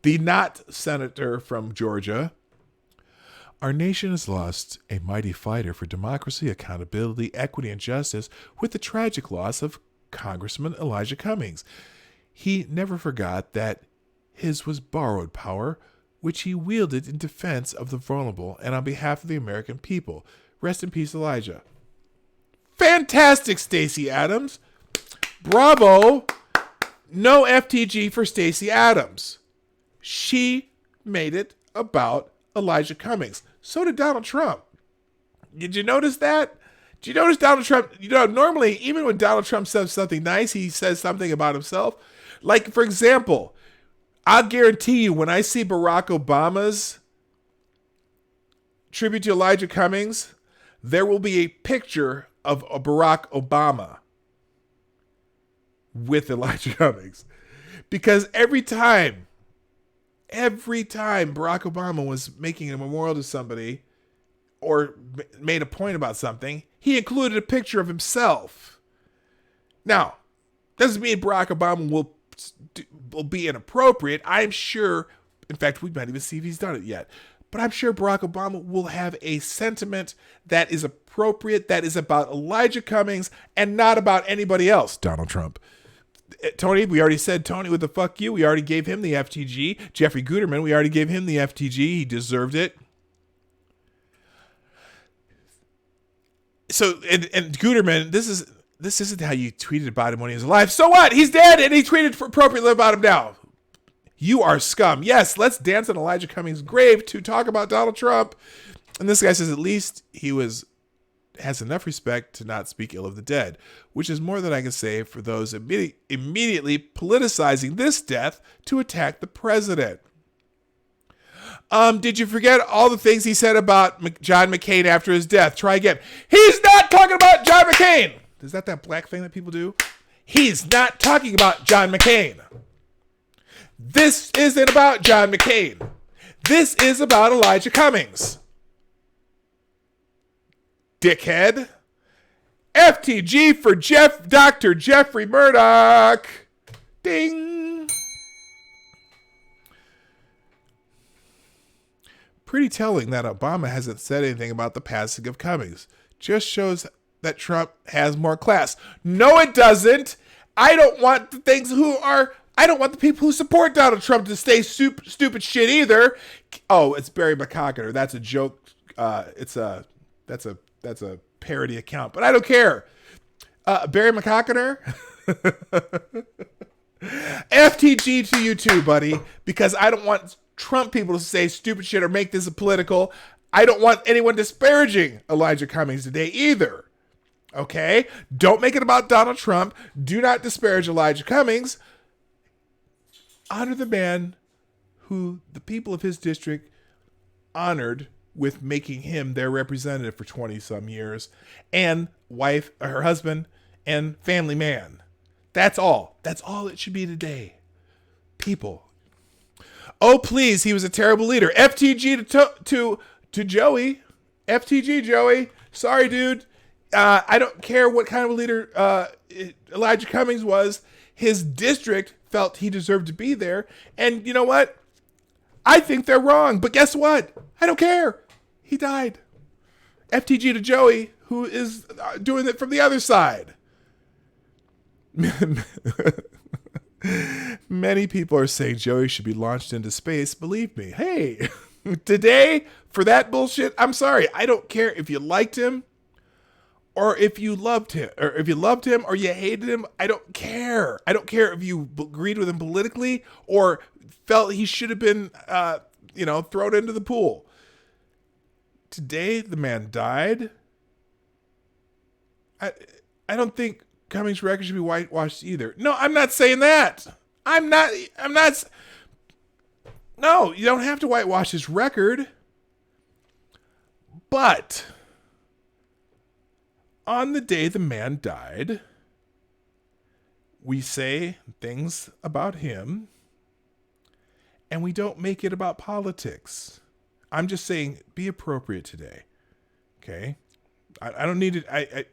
the not senator from Georgia. Our nation has lost a mighty fighter for democracy, accountability, equity, and justice with the tragic loss of Congressman Elijah Cummings. He never forgot that his was borrowed power, which he wielded in defense of the vulnerable and on behalf of the American people. Rest in peace, Elijah. Fantastic, Stacey Adams. Bravo. No FTG for Stacey Abrams. She made it about Elijah Cummings. So did Donald Trump. Did you notice that? Did you notice Donald Trump? Normally, even when Donald Trump says something nice, he says something about himself. Like, for example, I'll guarantee you when I see Barack Obama's tribute to Elijah Cummings, there will be a picture of a Barack Obama with Elijah Cummings. Because every time Barack Obama was making a memorial to somebody or made a point about something, he included a picture of himself. Now, doesn't mean Barack Obama will be inappropriate. I'm sure, in fact, we might even see if he's done it yet. But I'm sure Barack Obama will have a sentiment that is appropriate, that is about Elijah Cummings and not about anybody else. Donald Trump. Tony, we already said Tony with the fuck you. We already gave him the FTG. Jeffrey Guterman, we already gave him the FTG. He deserved it. So, and Guterman, this isn't how you tweeted about him when he was alive. So what? He's dead, and he tweeted appropriately about him now. You are scum. Yes, let's dance on Elijah Cummings' grave to talk about Donald Trump. And this guy says at least he has enough respect to not speak ill of the dead, which is more than I can say for those immediately politicizing this death to attack the president. Did you forget all the things he said about John McCain after his death? Try again. He's not talking about John McCain. Is that black thing that people do? He's not talking about John McCain. This isn't about John McCain. This is about Elijah Cummings. Dickhead. FTG for Dr. Jeffrey Murdoch. Ding. Pretty telling that Obama hasn't said anything about the passing of Cummings. Just shows that Trump has more class. No, it doesn't. I don't want the people who support Donald Trump to say stupid shit either. Oh, it's Barry McCockiner. That's a joke. That's a parody account, but I don't care. Barry McCockiner. FTG to you too, buddy, because I don't want Trump people to say stupid shit or make this a political. I don't want anyone disparaging Elijah Cummings today either. Okay? Don't make it about Donald Trump. Do not disparage Elijah Cummings. Honor the man who the people of his district honored with making him their representative for 20 some years, and her husband, and family man. That's all. That's all it should be today. People. Oh, please, he was a terrible leader. FTG to Joey. FTG, Joey. Sorry, dude. I don't care what kind of a leader Elijah Cummings was. His district felt he deserved to be there. And you know what? I think they're wrong. But guess what? I don't care. He died. FTG to Joey, who is doing it from the other side. Many people are saying Joey should be launched into space. Believe me. Hey, today, for that bullshit, I'm sorry. I don't care if you liked him or if you loved him, or you hated him. I don't care. I don't care if you agreed with him politically or felt he should have been, thrown into the pool. Today, the man died. I don't think Cummings' record should be whitewashed either. No, I'm not saying that. I'm not. No, you don't have to whitewash his record. But on the day the man died, we say things about him and we don't make it about politics. I'm just saying, be appropriate today. Okay? I don't need it.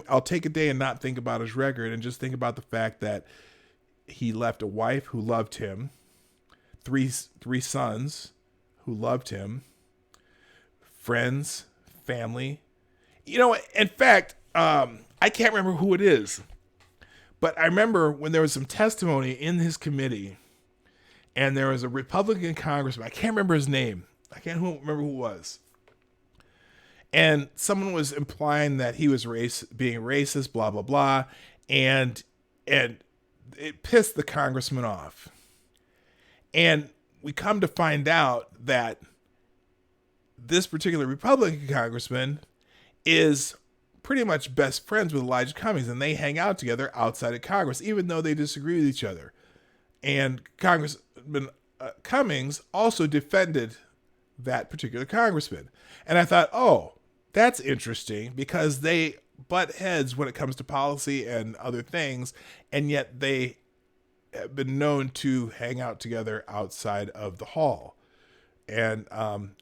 I'll take a day and not think about his record and just think about the fact that he left a wife who loved him, three sons who loved him, friends, family. In fact, I can't remember who it is, but I remember when there was some testimony in his committee and there was a Republican congressman. I can't remember his name. I can't remember who it was. And someone was implying that he was being racist, blah, blah, blah. And it pissed the congressman off. And we come to find out that this particular Republican congressman is pretty much best friends with Elijah Cummings, and they hang out together outside of Congress, even though they disagree with each other. And Congressman Cummings also defended that particular congressman. And I thought, oh, that's interesting, because they butt heads when it comes to policy and other things, and yet they have been known to hang out together outside of the hall. And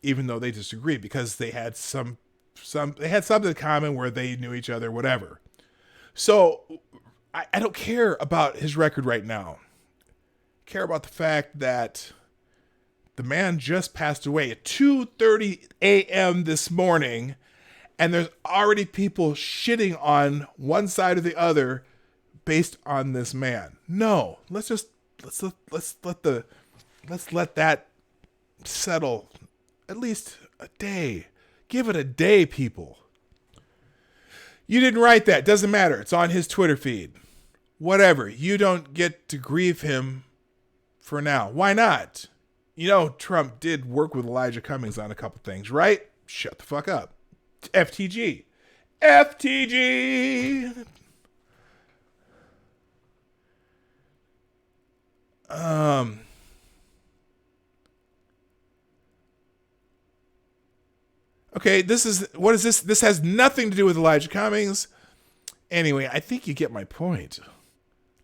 even though they disagree, because they had they had something in common where they knew each other, whatever. So I don't care about his record right now. I care about the fact that the man just passed away at 2:30 a.m. this morning, and there's already people shitting on one side or the other based on this man. No, let's let that settle at least a day. Give it a day, people. You didn't write that. Doesn't matter. It's on his Twitter feed. Whatever. You don't get to grieve him for now. Why not? You know, Trump did work with Elijah Cummings on a couple things, right? Shut the fuck up. FTG. FTG. Okay, what is this? This has nothing to do with Elijah Cummings. Anyway, I think you get my point.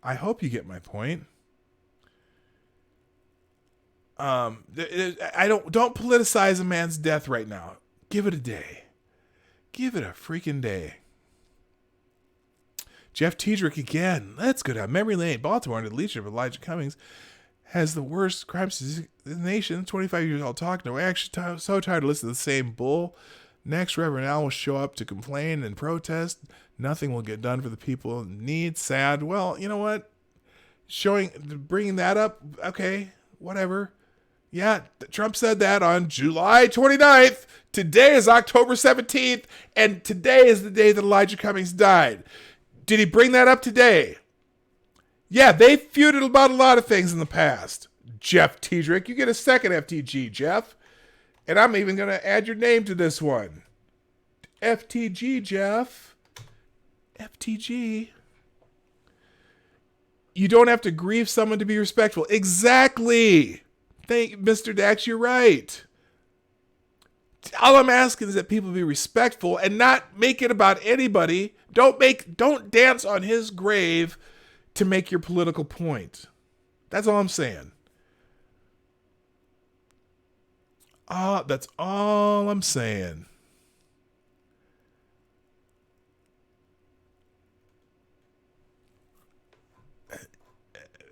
I hope you get my point. Don't politicize a man's death right now. Give it a day. Give it a freaking day. Jeff Tiedrick again. Let's go down memory lane. Baltimore under the leadership of Elijah Cummings has the worst crime statistics in the nation. 25 years old, talk no action. So tired of listening to the same bull. Next, Reverend Al will show up to complain and protest. Nothing will get done for the people in need. Sad. Well, you know what? Bringing that up. Okay, whatever. Yeah, Trump said that on July 29th. Today is October 17th, and today is the day that Elijah Cummings died. Did he bring that up today? Yeah, they feuded about a lot of things in the past. Jeff Tiedrick, you get a second FTG, Jeff. And I'm even going to add your name to this one. FTG, Jeff. FTG. You don't have to grieve someone to be respectful. Exactly. Mr. Dax, you're right. All I'm asking is that people be respectful and not make it about anybody. Don't dance on his grave to make your political point. That's all I'm saying. That's all I'm saying.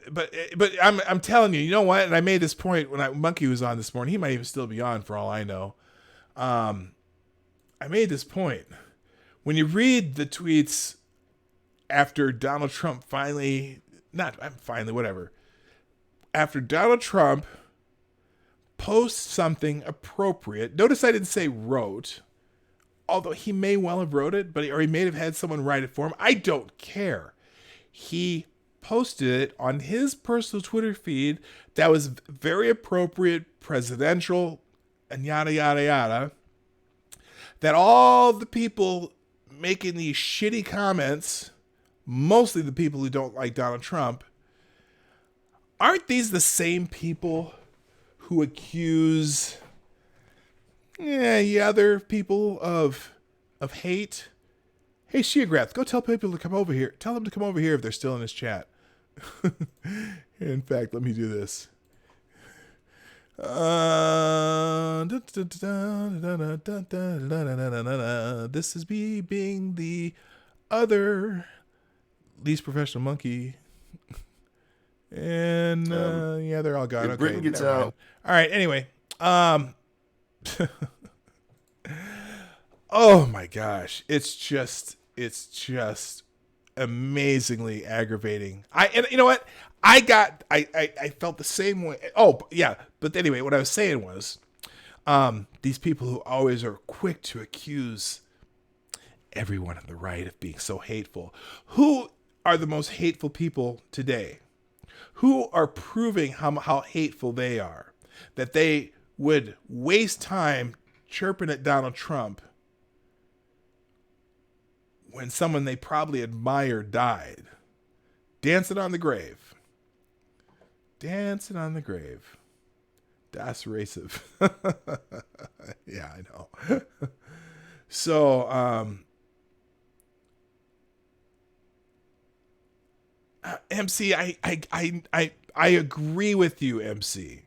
But I'm telling you, you know what? And I made this point when Monkey was on this morning. He might even still be on for all I know. I made this point. When you read the tweets after Donald Trump after Donald Trump posts something appropriate, notice I didn't say wrote, although he may well have wrote it, or he may have had someone write it for him. I don't care. He posted it on his personal Twitter feed that was very appropriate, presidential, and yada, yada, yada, that all the people making these shitty comments, mostly the people who don't like Donald Trump, aren't these the same people who accuse other people of hate? Hey, Sheagrath, go tell people to come over here. Tell them to come over here if they're still in this chat. In fact, let me do this. This is me being the other least professional monkey. And they're all gone. Okay, Britain gets out. All right, anyway. Oh my gosh. It's just amazingly aggravating. And you know what? I felt the same way. Oh, yeah. But anyway, what I was saying was, these people who always are quick to accuse everyone on the right of being so hateful, who are the most hateful people today? Who are proving how hateful they are? That they would waste time chirping at Donald Trump when someone they probably admired died. Dancing on the grave. Dancing on the grave. Das racist. Yeah, I know. So, MC, I agree with you, MC.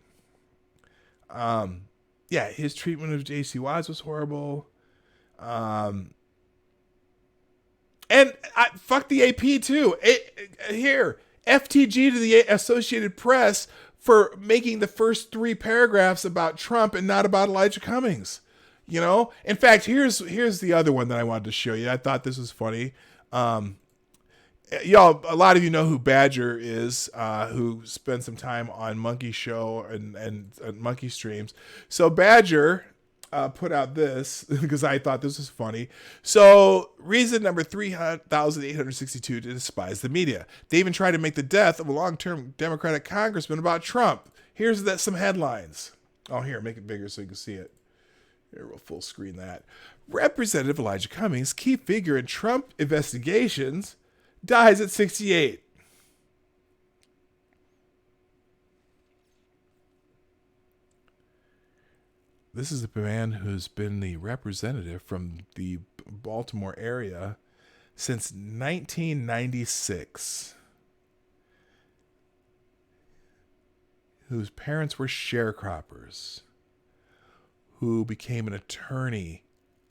Yeah, his treatment of JC Wise was horrible. And fuck the AP too. Here, FTG to the Associated Press for making the first 3 paragraphs about Trump and not about Elijah Cummings. You know, in fact, here's the other one that I wanted to show you. I thought this was funny. Y'all, a lot of you know who Badger is, who spent some time on Monkey Show and Monkey Streams. So Badger put out this because I thought this was funny. So reason number 3,862 to despise the media. They even tried to make the death of a long-term Democratic congressman about Trump. Here's some headlines. Oh, here, make it bigger so you can see it. Here, we'll full screen that. Representative Elijah Cummings, key figure in Trump investigations, dies at 68. This is a man who's been the representative from the Baltimore area since 1996, whose parents were sharecroppers, who became an attorney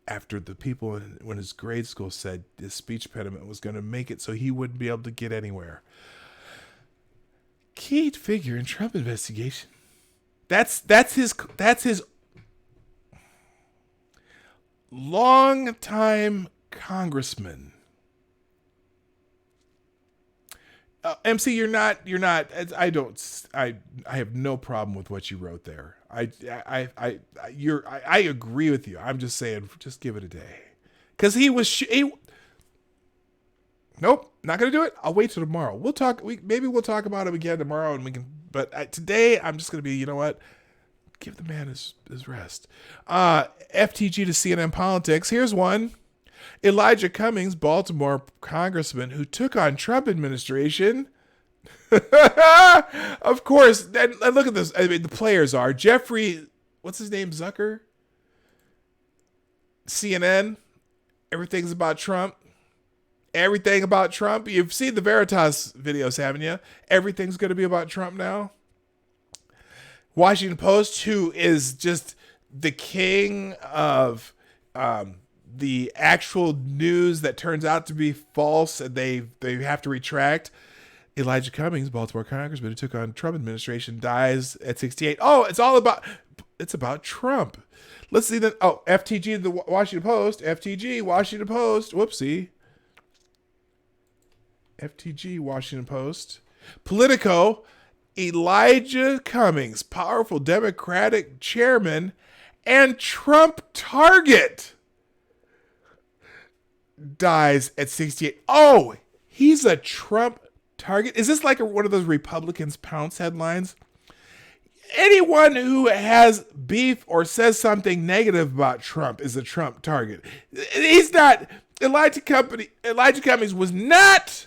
after the people when his grade school said his speech impediment was going to make it so he wouldn't be able to get anywhere. Key figure in Trump investigation. That's his long-time congressman. MC, you're not. I have no problem with what you wrote there. I agree with you. I'm just saying, just give it a day, because he was. Nope, not gonna do it. I'll wait till tomorrow. We'll talk. Maybe we'll talk about him again tomorrow, and we can. But today, I'm just gonna be. You know what? Give the man his rest. FTG to CNN politics. Here's one. Elijah Cummings, Baltimore congressman who took on Trump administration. Of course. And look at this. I mean, the players are Jeffrey, what's his name? Zucker? CNN. Everything's about Trump. Everything about Trump. You've seen the Veritas videos, haven't you? Everything's going to be about Trump now. Washington Post, who is just the king of the actual news that turns out to be false and they have to retract. Elijah Cummings, Baltimore congressman who took on Trump administration, dies at 68. Oh, it's about Trump. Let's see that. Oh, FTG, the Washington Post. FTG, Washington Post. Whoopsie. FTG, Washington Post. Politico, Elijah Cummings, powerful Democratic chairman and Trump target, dies at 68. Oh, he's a Trump target. Is this like one of those Republicans pounce headlines? Anyone who has beef or says something negative about Trump is a Trump target. He's not. Elijah Cummings was not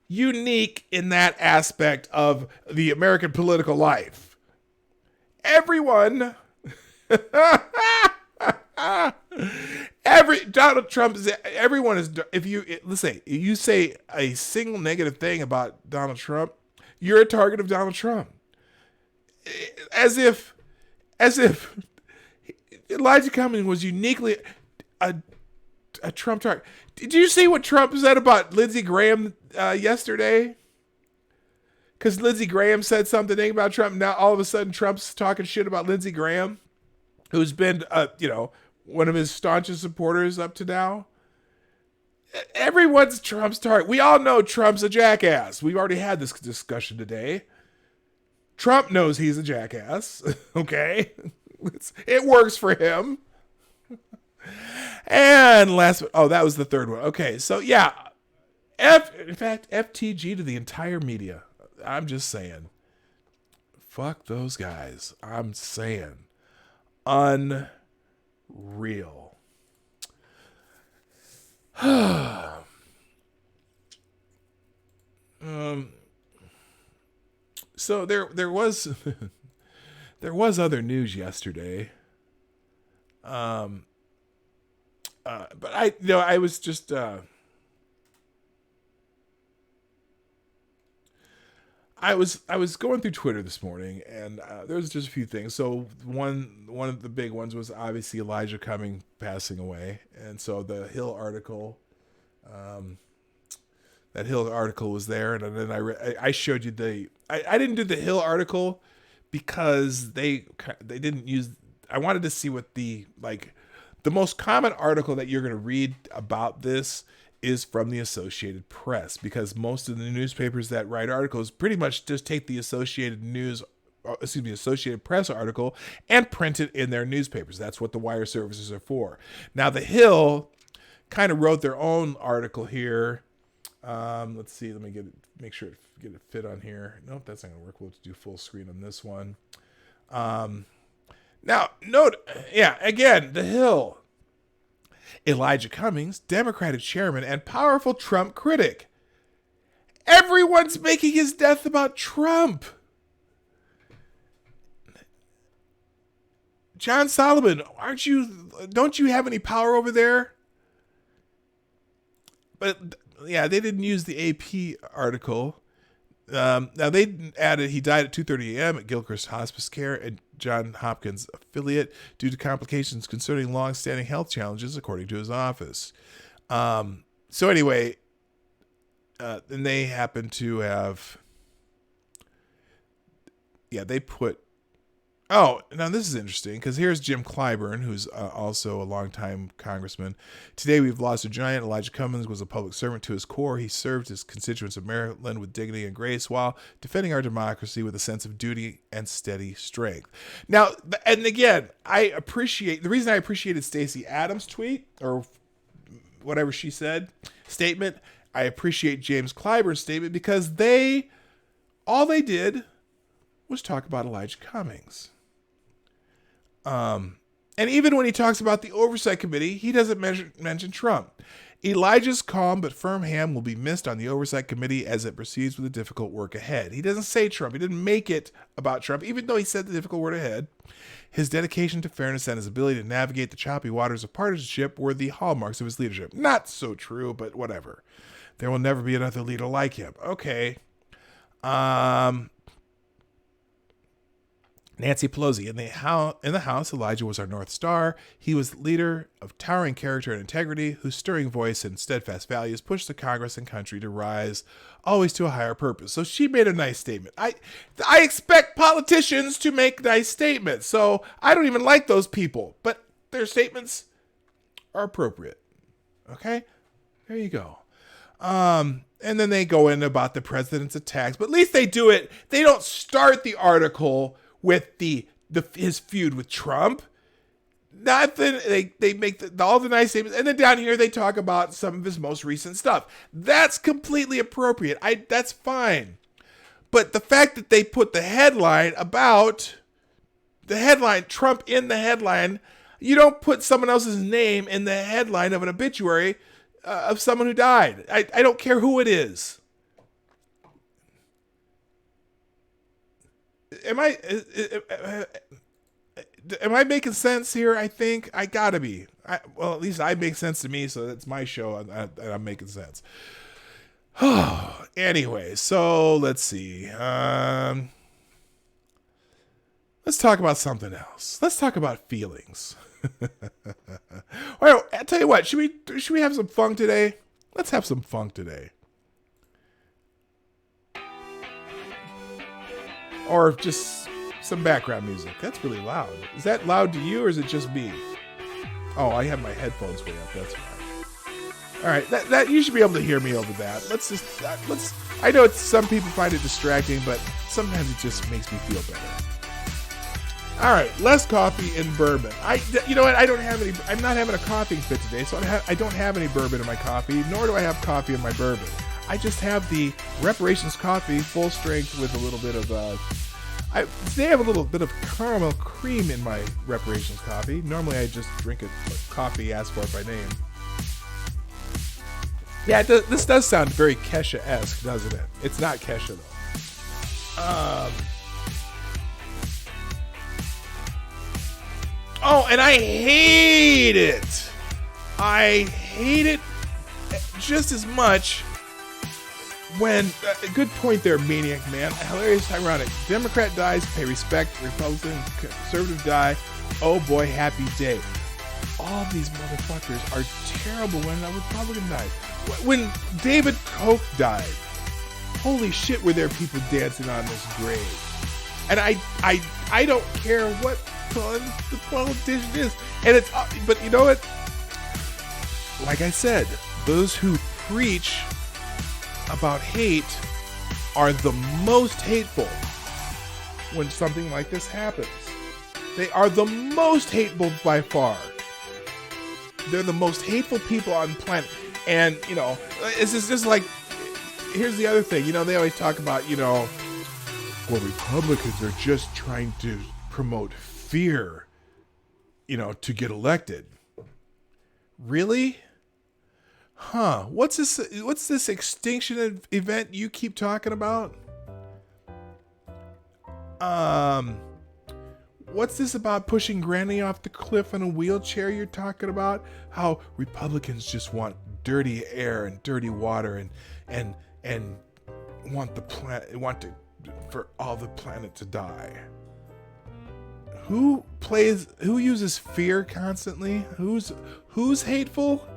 unique in that aspect of the American political life. Everyone, Donald Trump is. Everyone is. If you say a single negative thing about Donald Trump, you're a target of Donald Trump. As if Elijah Cummings was uniquely a Trump target. Did you see what Trump said about Lindsey Graham yesterday? Because Lindsey Graham said something about Trump. Now all of a sudden Trump's talking shit about Lindsey Graham, who's been one of his staunchest supporters up to now. Everyone's Trump's target. We all know Trump's a jackass. We've already had this discussion today. Trump knows he's a jackass. Okay? It works for him. And that was the third one. Okay, so yeah. In fact, FTG to the entire media. I'm just saying. Fuck those guys. I'm saying. Unreal. So there was there was other news yesterday. But I was just I was going through Twitter this morning, and there was just a few things. So one of the big ones was obviously Elijah Cummings passing away, and so the Hill article, that Hill article was there, and then I showed you I didn't do the Hill article because they didn't use. I wanted to see what the most common article that you're going to read about this is from the Associated Press, because most of the newspapers that write articles pretty much just take the Associated Press article and print it in their newspapers. That's what the wire services are for. Now, the Hill kind of wrote their own article here. Let's see. Let me make sure get it fit on here. Nope, that's not going to work. We'll have to do full screen on this one. Now, note, again, the Hill. Elijah Cummings, Democratic chairman and powerful Trump critic. Everyone's making his death about Trump. John Solomon, don't you have any power over there? But yeah, they didn't use the AP article. Now they added he died at 2:30 a.m. at Gilchrist Hospice Care and Johns Hopkins affiliate due to complications concerning long-standing health challenges, according to his office. So anyway, and they happen to have, they put. Oh, now this is interesting, because here's Jim Clyburn, who's also a longtime congressman. Today we've lost a giant. Elijah Cummings was a public servant to his core. He served his constituents of Maryland with dignity and grace while defending our democracy with a sense of duty and steady strength. Now, and again, the reason I appreciated Stacey Adams' tweet, or whatever she said, statement, I appreciate James Clyburn's statement, because all they did was talk about Elijah Cummings. And even when he talks about the Oversight Committee, he doesn't mention Trump. Elijah's calm but firm hand will be missed on the Oversight Committee as it proceeds with the difficult work ahead. He doesn't say Trump. He didn't make it about Trump, even though he said the difficult work ahead. His dedication to fairness and his ability to navigate the choppy waters of partisanship were the hallmarks of his leadership. Not so true, but whatever. There will never be another leader like him. Okay. Nancy Pelosi. In the House, Elijah was our North Star. He was leader of towering character and integrity, whose stirring voice and steadfast values pushed the Congress and country to rise always to a higher purpose. So she made a nice statement. I expect politicians to make nice statements. So I don't even like those people, but their statements are appropriate. Okay? There you go. And then they go in about the president's attacks, but at least they do it. They don't start the article with his feud with Trump. Nothing. They make all the nice statements, and then down here they talk about some of his most recent stuff. That's completely appropriate. That's fine. But the fact that they put the headline Trump in the headline, you don't put someone else's name in the headline of an obituary of someone who died. I don't care who it is. Am I making sense here? I think I gotta be. Well, at least I make sense to me, so that's my show, and I'm making sense. Anyway, so let's see. Let's talk about something else. Let's talk about feelings. Well, I'll tell you what. Should we have some funk today? Let's have some funk today. Or just some background music. That's really loud. Is that loud to you, or is it just me? Oh, I have my headphones way up. That's right. All right, that you should be able to hear me over that. Let's. I know some people find it distracting, but sometimes it just makes me feel better. All right, less coffee and bourbon. You know what? I don't have any. I'm not having a coughing fit today, so I don't have any bourbon in my coffee, nor do I have coffee in my bourbon. I just have the Reparations coffee, full strength, with a little bit of. They have a little bit of caramel cream in my Reparations coffee. Normally, I just drink a coffee asked for by name. Yeah, this does sound very Kesha-esque, doesn't it? It's not Kesha though. Oh, and I hate it. I hate it just as much when, good point there, Maniac Man. Hilarious, ironic. Democrat dies, pay respect. Republican, conservative die. Oh boy, happy day. All these motherfuckers are terrible when a Republican died. When David Koch died, holy shit, were there people dancing on this grave. And I don't care what the politician is, and it's, but you know what, like I said, those who preach about hate are the most hateful when something like this happens. They are the most hateful by far. They're the most hateful people on the planet. And you know, it's just like, here's the other thing, you know, they always talk about, you know, well, Republicans are just trying to promote fear, you know, to get elected. Really? Huh? What's this extinction event you keep talking about? What's this about pushing Granny off the cliff in a wheelchair you're talking about? How Republicans just want dirty air and dirty water and want for all the planet to die. Who uses fear constantly? Who's hateful?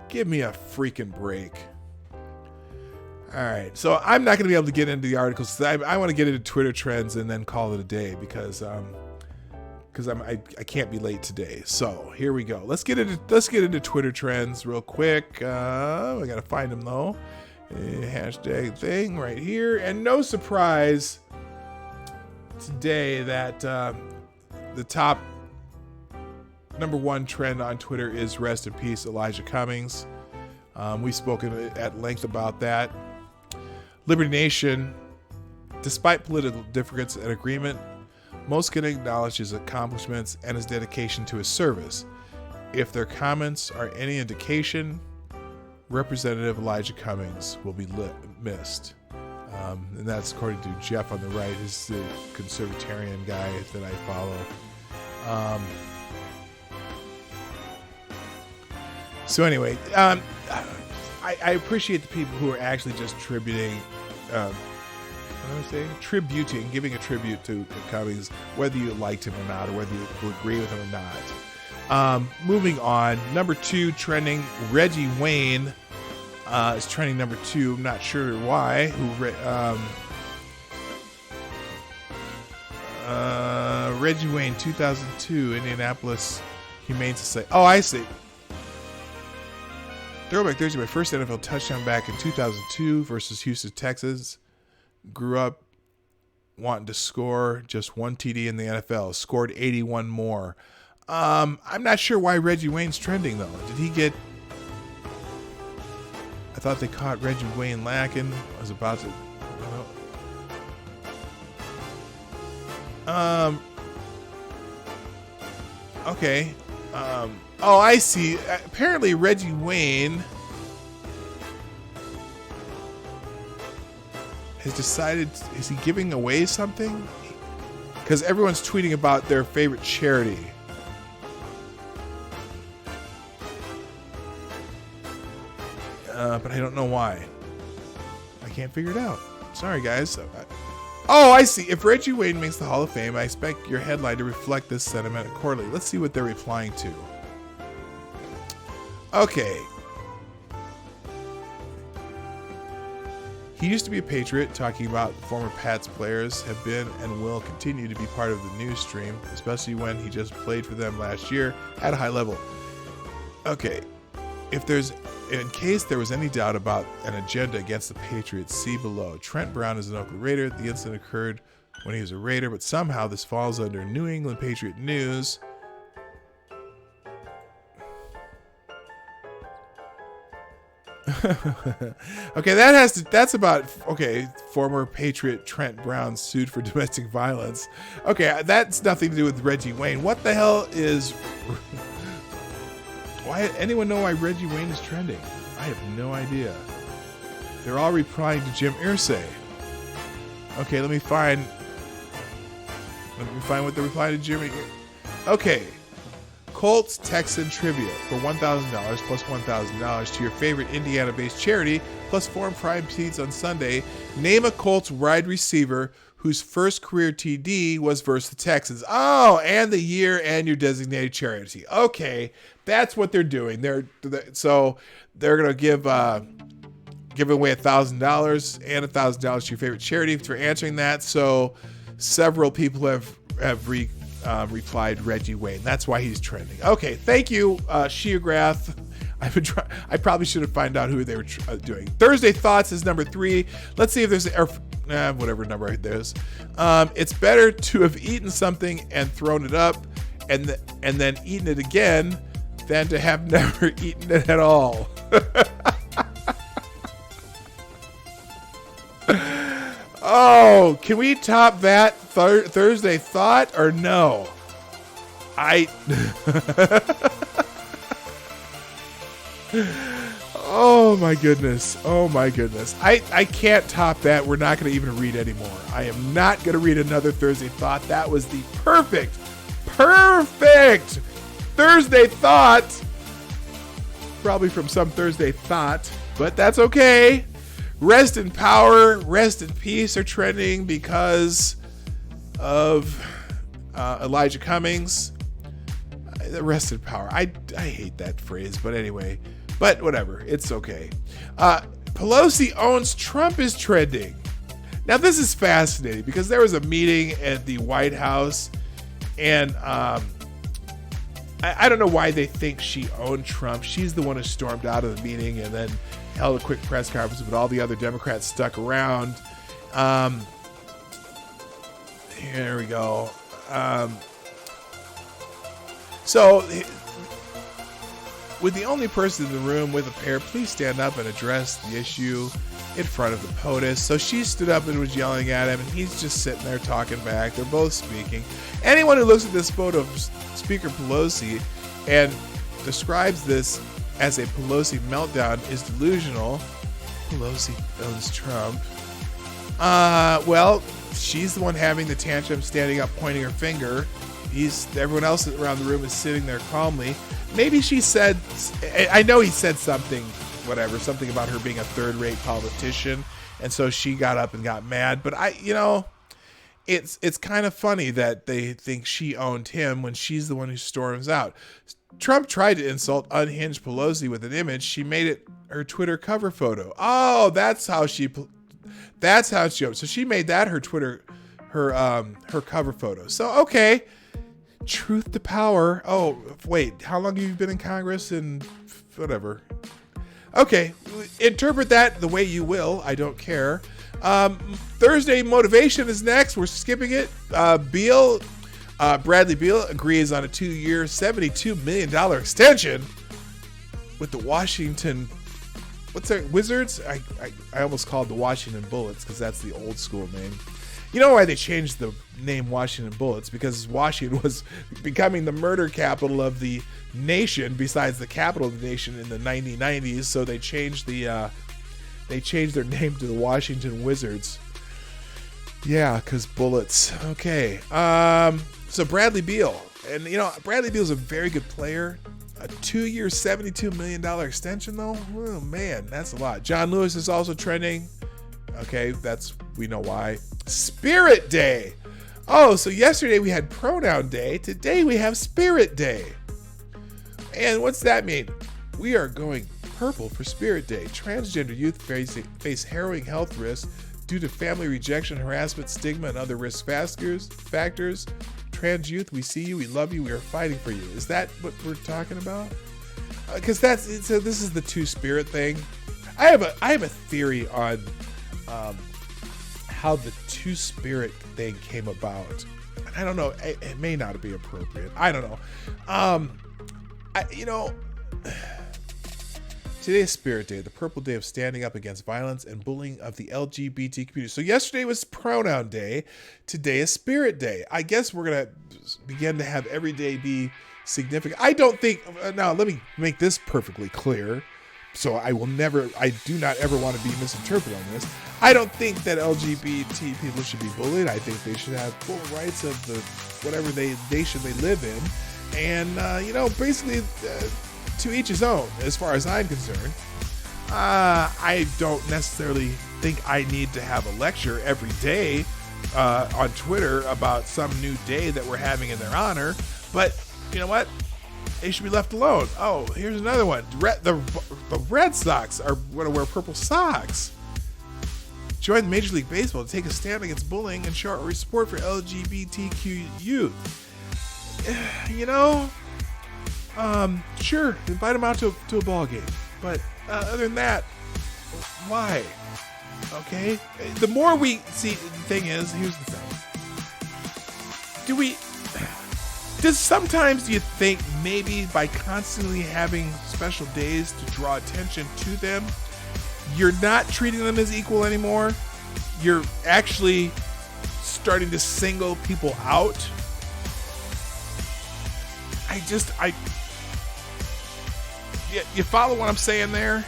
Give me a freaking break. All right, so I'm not going to be able to get into the articles. I want to get into Twitter trends and then call it a day because I can't be late today. So here we go. Let's get into Twitter trends real quick. I got to find them though. Hashtag thing right here, and no surprise today that the top number one trend on Twitter is rest in peace Elijah Cummings. We've spoken at length about that. Liberty Nation, despite political difference and agreement, most can acknowledge his accomplishments and his dedication to his service. If their comments are any indication, Representative Elijah Cummings will be missed. And that's according to Jeff on the right, who's the conservatarian guy that I follow. So anyway, I appreciate the people who are actually just tributing, giving a tribute to Cummings, whether you liked him or not, or whether you agree with him or not. Moving on, number 2 trending, Reggie Wayne is trending number 2. I'm not sure why. Reggie Wayne, 2002, Indianapolis Humane Society. Oh, I see. Throwback Thursday, my first NFL touchdown back in 2002 versus Houston, Texas. Grew up wanting to score just one TD in the NFL. Scored 81 more. I'm not sure why Reggie Wayne's trending, though. Did he get... I thought they caught Reggie Wayne lacking. I was about to... Okay. Oh, I see. Apparently Reggie Wayne has decided... Is he giving away something? Because everyone's tweeting about their favorite charity. But I don't know why. I can't figure it out. Sorry, guys. Oh, I see. If Reggie Wayne makes the Hall of Fame, I expect your headline to reflect this sentiment accordingly. Let's see what they're replying to. Okay. He used to be a Patriot, talking about former Pats players have been and will continue to be part of the news stream, especially when he just played for them last year at a high level. Okay. In case there was any doubt about an agenda against the Patriots, see below. Trent Brown is an Oakland Raider. The incident occurred when he was a Raider, but somehow this falls under New England Patriot News. Okay, that's about, okay, former Patriot Trent Brown sued for domestic violence. Okay, that's nothing to do with Reggie Wayne. What the hell is... Why anyone know why Reggie Wayne is trending? I have no idea. They're all replying to Jim Irsay. Okay, let me find what they're replying to Jimmy. Okay. Colts Texan trivia for $1,000 plus $1,000 to your favorite Indiana-based charity plus foreign prime seats on Sunday. Name a Colts wide receiver whose first career TD was versus the Texans. Oh, and the year and your designated charity. Okay, that's what they're doing. So they're gonna give away $1,000 and $1,000 to your favorite charity for answering that. So several people have replied Reggie Wayne. That's why he's trending. Okay, thank you, Sheograth. I probably should have found out who they were doing. Thursday Thoughts is number 3. Let's see if there's whatever number it is. It's better to have eaten something and thrown it up and then eaten it again than to have never eaten it at all. Oh, can we top that Thursday Thought or no? Oh my goodness. I can't top that. We're not going to even read anymore. I am not going to read another Thursday Thought. That was the perfect Thursday Thought. Probably from some Thursday Thought, but that's okay. Rest in power, rest in peace are trending because of Elijah Cummings. Rest in power. I hate that phrase, but anyway. But whatever, it's okay. Pelosi owns Trump is trending. Now this is fascinating because there was a meeting at the White House, and I don't know why they think she owned Trump. She's the one who stormed out of the meeting and then held a quick press conference, but all the other Democrats stuck around. Here we go. So, with the only person in the room with a pair, please stand up and address the issue in front of the POTUS. So she stood up and was yelling at him, and he's just sitting there talking back. They're both speaking. Anyone who looks at this photo of Speaker Pelosi and describes this as a Pelosi meltdown is delusional. Pelosi owns Trump. Well, she's the one having the tantrum, standing up, pointing her finger. Everyone else around the room is sitting there calmly. Maybe she said, I know he said something about her being a third-rate politician, and so she got up and got mad. But it's kind of funny that they think she owned him when she's the one who storms out. Trump tried to insult unhinged Pelosi with an image. She made it her Twitter cover photo. Oh, that's how she. So she made that her Twitter, her cover photo. So okay, truth to power. Oh wait, how long have you been in Congress and whatever? Okay, interpret that the way you will. I don't care. Thursday motivation is next. We're skipping it. Beal. Bradley Beal agrees on a 2-year, $72 million extension with the Washington, Wizards? I almost called the Washington Bullets because that's the old school name. You know why they changed the name Washington Bullets? Because Washington was becoming the murder capital of the nation, besides the capital of the nation in the 1990s. So they changed their name to the Washington Wizards. Yeah, because bullets. Okay. So Bradley Beal, and Bradley Beal's a very good player. A 2-year, $72 million extension though? Oh man, that's a lot. John Lewis is also trending. Okay, we know why. Spirit Day. Oh, so yesterday we had Pronoun Day. Today we have Spirit Day. And what's that mean? We are going purple for Spirit Day. Transgender youth face harrowing health risks due to family rejection, harassment, stigma, and other risk factors. Trans youth, we see you, we love you, we are fighting for you. Is that what we're talking about? Because this is the two-spirit thing. I have a theory on how the two-spirit thing came about. I don't know. It may not be appropriate. I don't know. Today is Spirit Day, the purple day of standing up against violence and bullying of the LGBT community. So yesterday was Pronoun Day. Today is Spirit Day. I guess we're going to begin to have every day be significant. I don't think, now let me make this perfectly clear. So I do not ever want to be misinterpreted on this. I don't think that LGBT people should be bullied. I think they should have full rights of the whatever nation they live in. And, basically to each his own, as far as I'm concerned. I don't necessarily think I need to have a lecture every day on Twitter about some new day that we're having in their honor. But you know what? They should be left alone. Oh, here's another one. The Red Sox are going to wear purple socks. Join Major League Baseball to take a stand against bullying and show our support for LGBTQ youth. Sure, invite them out to a ball game. But other than that, why? Okay? The more we see, the thing is, here's the thing. Sometimes you think maybe by constantly having special days to draw attention to them, you're not treating them as equal anymore. You're actually starting to single people out. You follow what I'm saying there?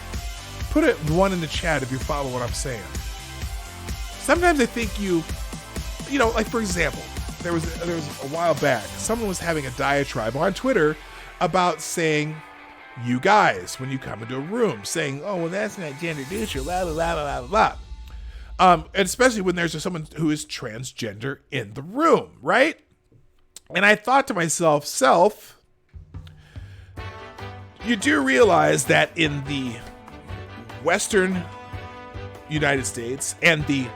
Put a 1 in the chat if you follow what I'm saying. Sometimes I think like for example, there was a while back, someone was having a diatribe on Twitter about saying, you guys, when you come into a room, saying, oh, well, that's not gender neutral, blah, blah, blah, blah, blah, blah. And especially when there's someone who is transgender in the room, right? And I thought to myself, you do realize that in the Western United States and the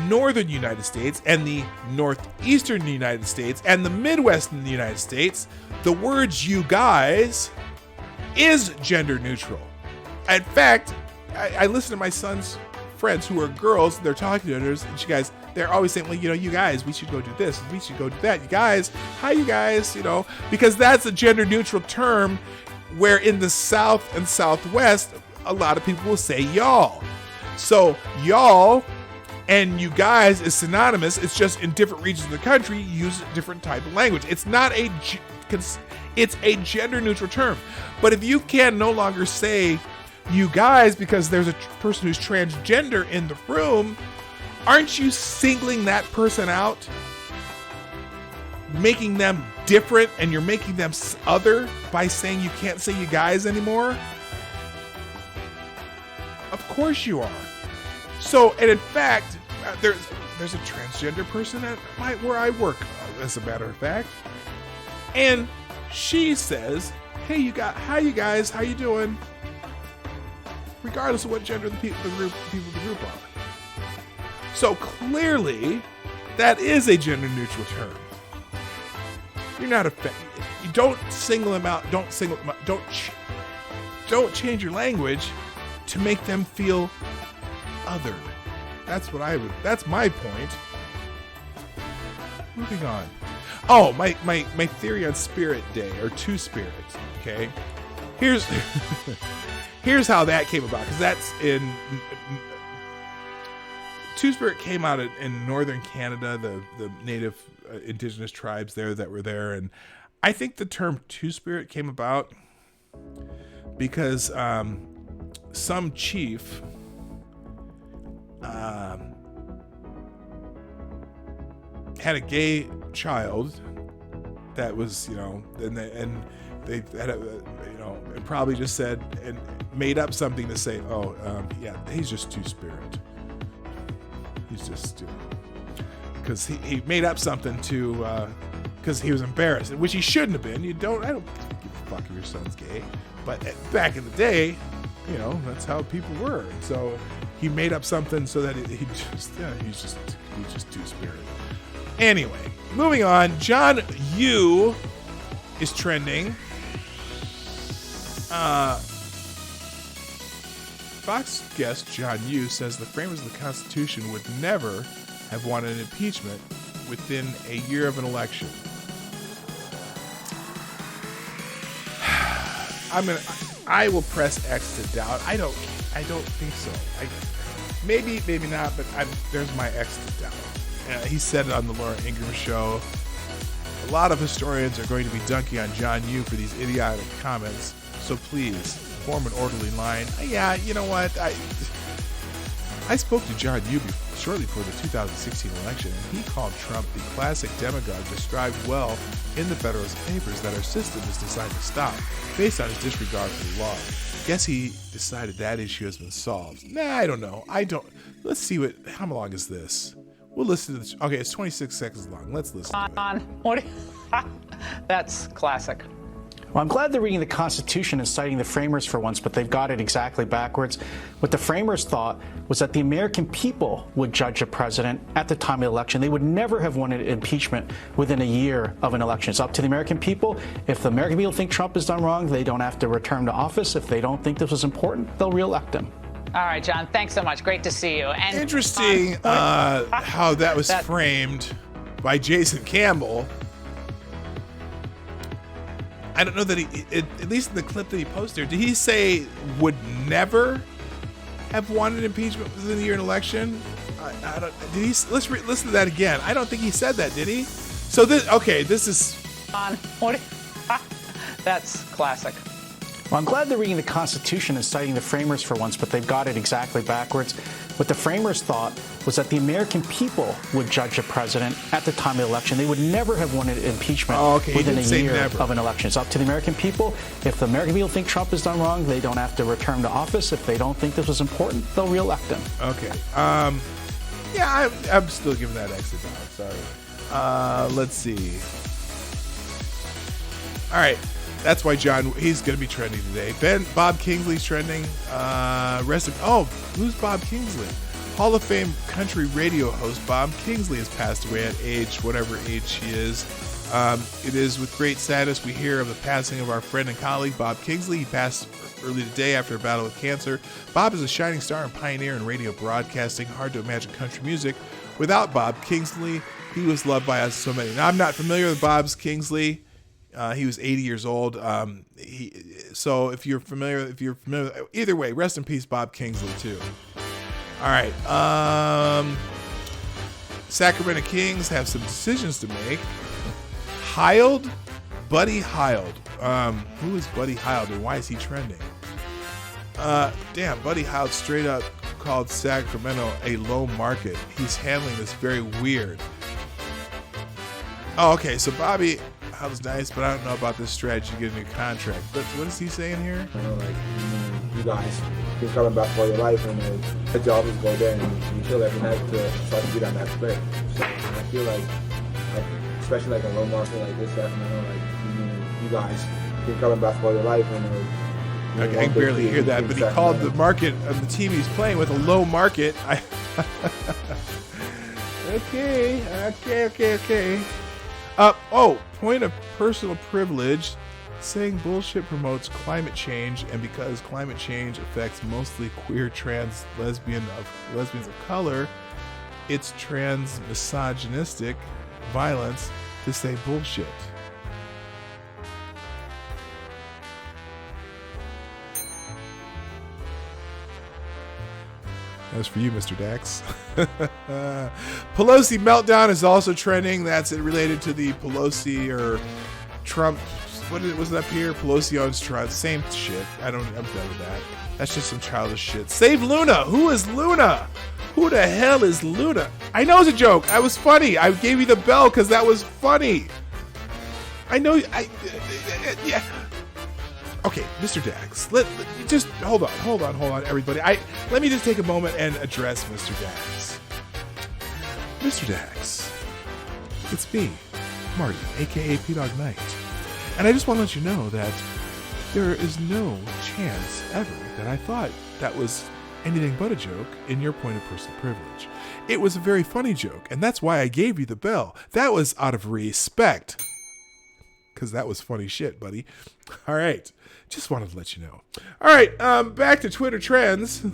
Northern United States and the Northeastern United States and the Midwest in the United States, the words you guys is gender neutral. In fact, I listen to my son's friends who are girls, they're talking to others, and they're always saying, well, you guys, we should go do this, we should go do that. You guys, hi you guys, because that's a gender neutral term where in the South and Southwest, a lot of people will say y'all. So y'all and you guys is synonymous. It's just in different regions of the country, you use a different type of language. It's a gender neutral term. But if you can no longer say you guys because there's a person who's transgender in the room, aren't you singling that person out? Making them different, and you're making them other by saying you can't say you guys anymore? Of course you are. So, and in fact, there's a transgender person at where I work, as a matter of fact, and she says, "Hey, hi you guys, how you doing?" Regardless of what gender the people of the group are. So clearly, that is a gender neutral term. You're not affected. You don't single them out. Don't change your language to make them feel othered. That's my point. Moving on. Oh, my theory on Spirit Day, or Two Spirits. Okay, here's how that came about, because that's in Two Spirit came out in northern Canada, the native indigenous tribes there that were there, and I think the term Two Spirit came about because some chief had a gay child that was, and they had and probably just said and made up something to say, he's just Two Spirit. He's just, because he made up something to, because he was embarrassed, which he shouldn't have been. I don't give a fuck if your son's gay, but back in the day, that's how people were. And so he made up something so that he's just Two Spirit. Anyway, moving on. John Yoo is trending. Fox guest John Yoo says the framers of the Constitution would never have wanted an impeachment within a year of an election. I will press X to doubt. I don't think so. Maybe not, but there's my X to doubt. He said it on the Laura Ingraham show. A lot of historians are going to be dunking on John Yoo for these idiotic comments, so please form an orderly line. Yeah, you know what? I spoke to John Yoo shortly before the 2016 election, and he called Trump the classic demagogue described well in the Federalist Papers that our system is designed to stop based on his disregard for the law. Guess he decided that issue has been solved. Nah, I don't know. Let's see how long is this? We'll listen to this. Okay, it's 26 seconds long. Let's listen to it. That's classic. Well, I'm glad they're reading the Constitution and citing the framers for once, but they've got it exactly backwards. What the framers thought was that the American people would judge a president at the time of the election. They would never have wanted impeachment within a year of an election. It's up to the American people. If the American people think Trump has done wrong, they don't have to return to office. If they don't think this was important, they'll reelect him. All right, John, thanks so much. Great to see you. And interesting how that was framed by Jason Campbell. I don't know that at least in the clip that he posted, did he say would never have wanted impeachment within the year of an election? I don't. Did he? Let's listen to that again. I don't think he said that, did he? So this is. That's classic. Well, I'm glad they're reading the Constitution and citing the framers for once, but they've got it exactly backwards. What the framers thought was that the American people would judge a president at the time of the election. They would never have wanted impeachment within a year of an election. It's up to the American people. If the American people think Trump has done wrong, they don't have to return to office. If they don't think this was important, they'll reelect him. Okay. Yeah, I'm still giving that exit down. Sorry. Let's see. All right. That's why he's going to be trending today. Bob Kingsley's trending. Who's Bob Kingsley? Hall of Fame country radio host Bob Kingsley has passed away at whatever age he is. It is with great sadness we hear of the passing of our friend and colleague Bob Kingsley. He passed early today after a battle with cancer. Bob is a shining star and pioneer in radio broadcasting. Hard to imagine country music without Bob Kingsley. He was loved by us so many. Now, I'm not familiar with Bob Kingsley. He was 80 years old. So if you're familiar, either way, rest in peace, Bob Kingsley too. All right. Sacramento Kings have some decisions to make. Buddy Hield. Who is Buddy Hield and why is he trending? Buddy Hield straight up called Sacramento a low market. He's handling this very weird. Oh, okay. So Bobby Hield's nice, but I don't know about this strategy to get a new contract. But what is he saying here? You guys keep coming back for your life, and the job is go there and you kill every night to try to get on that play. So I feel like especially like a low market like this, you guys keep coming back for your life, and I can barely hear that, but he called the market of the team he's playing with a low market. Okay. Point of personal privilege. Saying bullshit promotes climate change, and because climate change affects mostly queer, trans, lesbians of color, it's trans misogynistic violence to say bullshit. That's for you, Mr. Dax. Pelosi meltdown is also trending. That's related to the Pelosi or Trump. Was it up here? Pelosi owns Trump. Same shit. I'm done with that. That's just some childish shit. Save Luna. Who is Luna? Who the hell is Luna? I know it's a joke. I was funny. I gave you the bell because that was funny. I know. Yeah. Okay, Mr. Dax. Just hold on, everybody. Let me just take a moment and address Mr. Dax. Mr. Dax, it's me, Marty, aka P-Dog Knight. And I just want to let you know that there is no chance ever that I thought that was anything but a joke in your point of personal privilege. It was a very funny joke, and that's why I gave you the bell. That was out of respect. Because that was funny shit, buddy. All right. Just wanted to let you know. All right. Back to Twitter trends.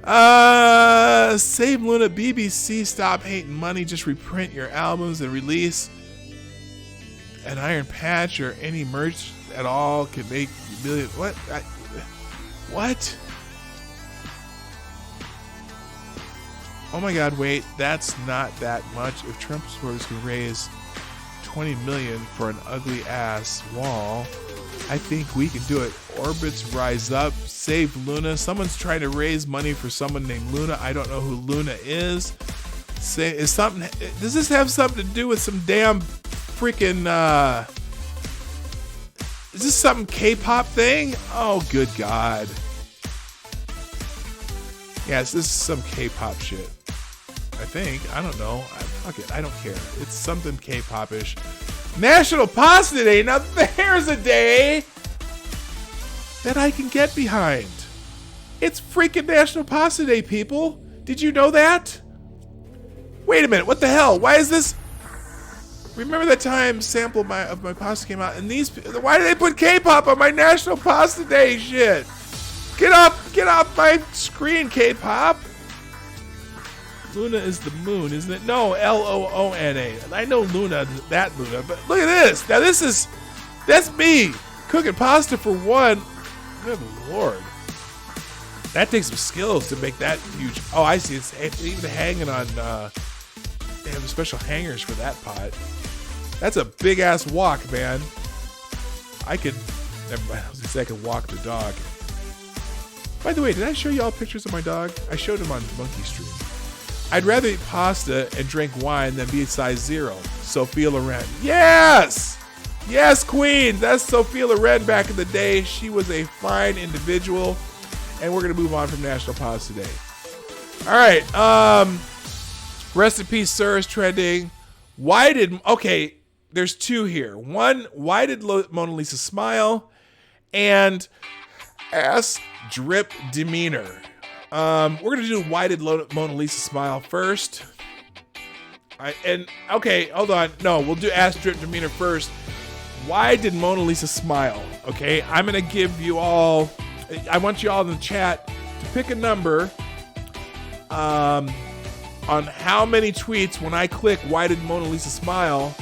Save Luna. BBC, stop hating money. Just reprint your albums and release an iron patch or any merch at all can make millions. What? What? Oh my God! Wait, that's not that much. If Trump supporters can raise $20 million for an ugly ass wall, I think we can do it. Orbits rise up. Save Luna. Someone's trying to raise money for someone named Luna. I don't know who Luna is. Does this have something to do with some damn freaking is this some K-pop thing? Oh, good God. Yes, this is some K-pop shit. I think. I don't know. Fuck it. I don't care. It's something K-pop-ish. National Pasta Day. Now there's a day that I can get behind. It's freaking National Pasta Day, people. Did you know that? Wait a minute. What the hell? Why is this? Remember that time sample of my pasta came out and why did they put K-pop on my National Pasta Day shit? Get off my screen, K-pop. Luna is the moon, isn't it? No, Loona. I know Luna, that Luna, but look at this. Now that's me cooking pasta for one. Good Lord. That takes some skills to make that huge. Oh, I see. It's even hanging on, they have special hangers for that pot. That's a big ass wok, man. Never mind, I was gonna say I could walk the dog. By the way, did I show you all pictures of my dog? I showed him on Monkey Stream. I'd rather eat pasta and drink wine than be a size 0. Sophia Loren. Yes! Yes, Queen! That's Sophia Loren back in the day. She was a fine individual. And we're going to move on from National Pasta Day. All right. Rest in peace, sir, is trending. Okay, there's two here. One, why did Mona Lisa smile? And ass drip demeanor. We're going to do why did Mona Lisa smile first. Okay, hold on. No, we'll do ass drip demeanor first. Why did Mona Lisa smile? Okay, I'm going to give you all... I want you all in the chat to pick a number on how many tweets when I click why did Mona Lisa smile,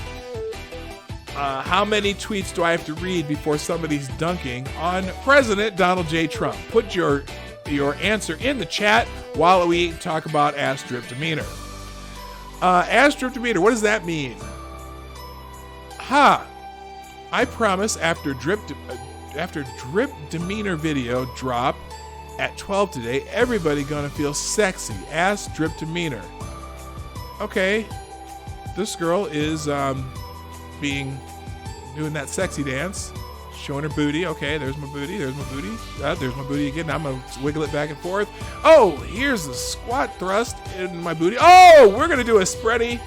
how many tweets do I have to read before somebody's dunking on President Donald J. Trump? Put your answer in the chat while we talk about ass drip demeanor. Ass drip demeanor, what does that mean? I promise after drip demeanor video drop at 12 today, everybody gonna feel sexy. Ass drip demeanor. Okay, this girl is doing that sexy dance, showing her booty. Okay, there's my booty. There's my booty. There's my booty again. Now I'm gonna wiggle it back and forth. Oh, here's the squat thrust in my booty. Oh, we're gonna do a spready,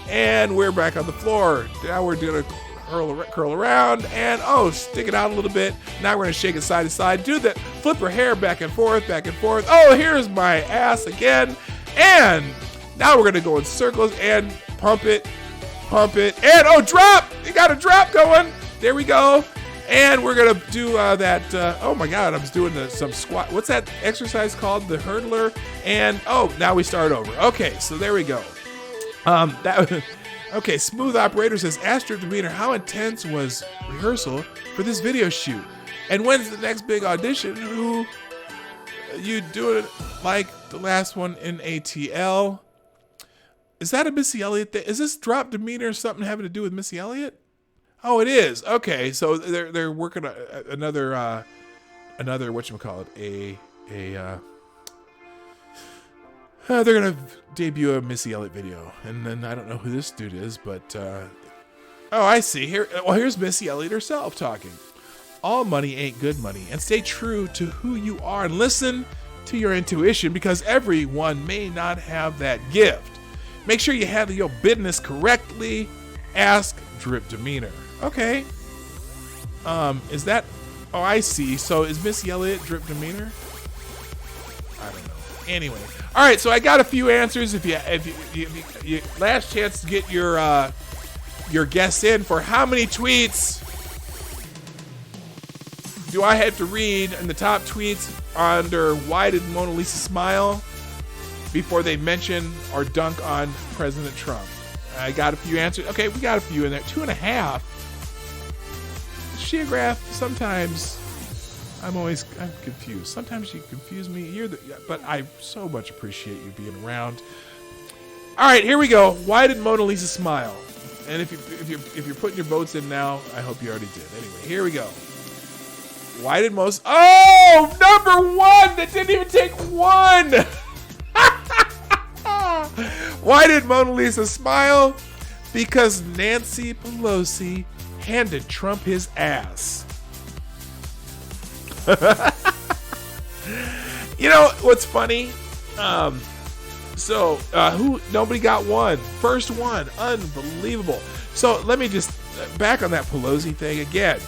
and we're back on the floor. Now we're doing a curl around, and stick it out a little bit. Now we're gonna shake it side to side. Do that, flip her hair back and forth, back and forth. Oh, here's my ass again, and now we're gonna go in circles and pump it, and drop. You got a drop going. There we go, and we're gonna do that. Oh my God, I'm doing some squat. What's that exercise called? The hurdler. And now we start over. Okay, so there we go. Okay, Smooth Operator says, ask drip demeanor, how intense was rehearsal for this video shoot? And when's the next big audition? Who you do it like the last one in ATL? Is that a Missy Elliott thing? Is this drop demeanor something having to do with Missy Elliott? Oh, it is. Okay, so they're working on another whatchamacallit, they're gonna debut a Missy Elliott video, and then I don't know who this dude is, but I see here. Well, here's Missy Elliott herself talking. All money ain't good money, and stay true to who you are and listen to your intuition, because everyone may not have that gift. Make sure you handle your business correctly. Ask drip demeanor. Okay. Is that? Oh, I see. So is Missy Elliott drip demeanor? I don't know. Anyway. All right, so I got a few answers. If you last chance to get your guess in for how many tweets do I have to read in the top tweets under why did Mona Lisa smile? before they mention or dunk on President Trump? I got a few answers. Okay, we got a few in there. 2.5. Sheograph, sometimes I'm confused. Sometimes you confuse me. But I so much appreciate you being around. All right, here we go. Why did Mona Lisa smile? And if you're putting your votes in now, I hope you already did. Anyway, here we go. Why did number one! That didn't even take one! Why did Mona Lisa smile? Because Nancy Pelosi handed Trump his ass. You know what's funny? Nobody got one. First one. Unbelievable. So let me just back on that Pelosi thing again.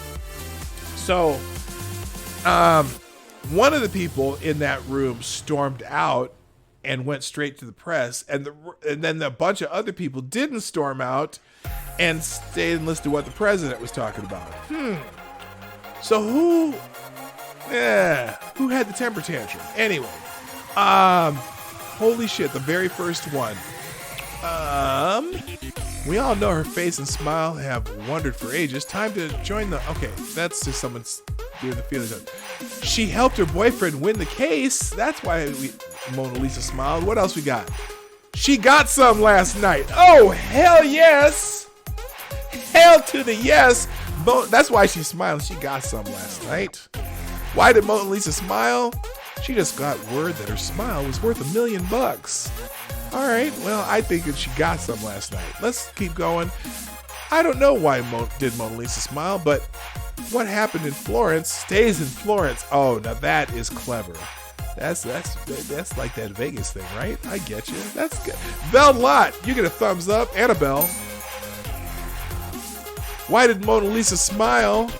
So, one of the people in that room stormed out and went straight to the press, and then a bunch of other people didn't storm out and stayed and listened to what the president was talking about. So who had the temper tantrum? Anyway, holy shit, the very first one. We all know her face and smile have wondered for ages. Time to join the... Okay, that's just someone's doing the feelings of... She helped her boyfriend win the case. That's why Mona Lisa smiled. What else we got? She got some last night. Oh, hell yes. Hell to the yes. That's why she smiled. She got some last night. Why did Mona Lisa smile? She just got word that her smile was worth $1 million. All right, well, I think that she got some last night. Let's keep going. I don't know why did Mona Lisa smile, but what happened in Florence stays in Florence. Oh, now that is clever. That's like that Vegas thing, right? I get you. That's good. Bell Lott, you get a thumbs up and a bell. Why did Mona Lisa smile?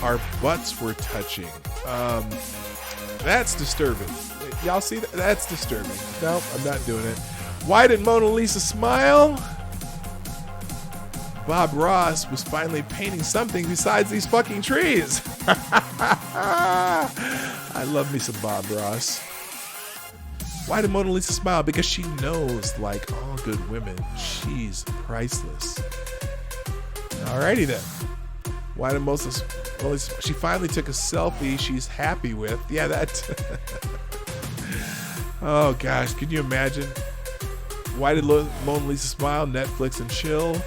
Our butts were touching. That's disturbing. Y'all see that? That's disturbing. No, I'm not doing it. Why did Mona Lisa smile? Bob Ross was finally painting something besides these fucking trees. I love me some Bob Ross. Why did Mona Lisa smile? Because she knows, like all good women, she's priceless. Alrighty then. Why did Mona Lisa... She finally took a selfie she's happy with. Yeah, that... Oh gosh, can you imagine? Why did Mona Lisa smile? Netflix and chill.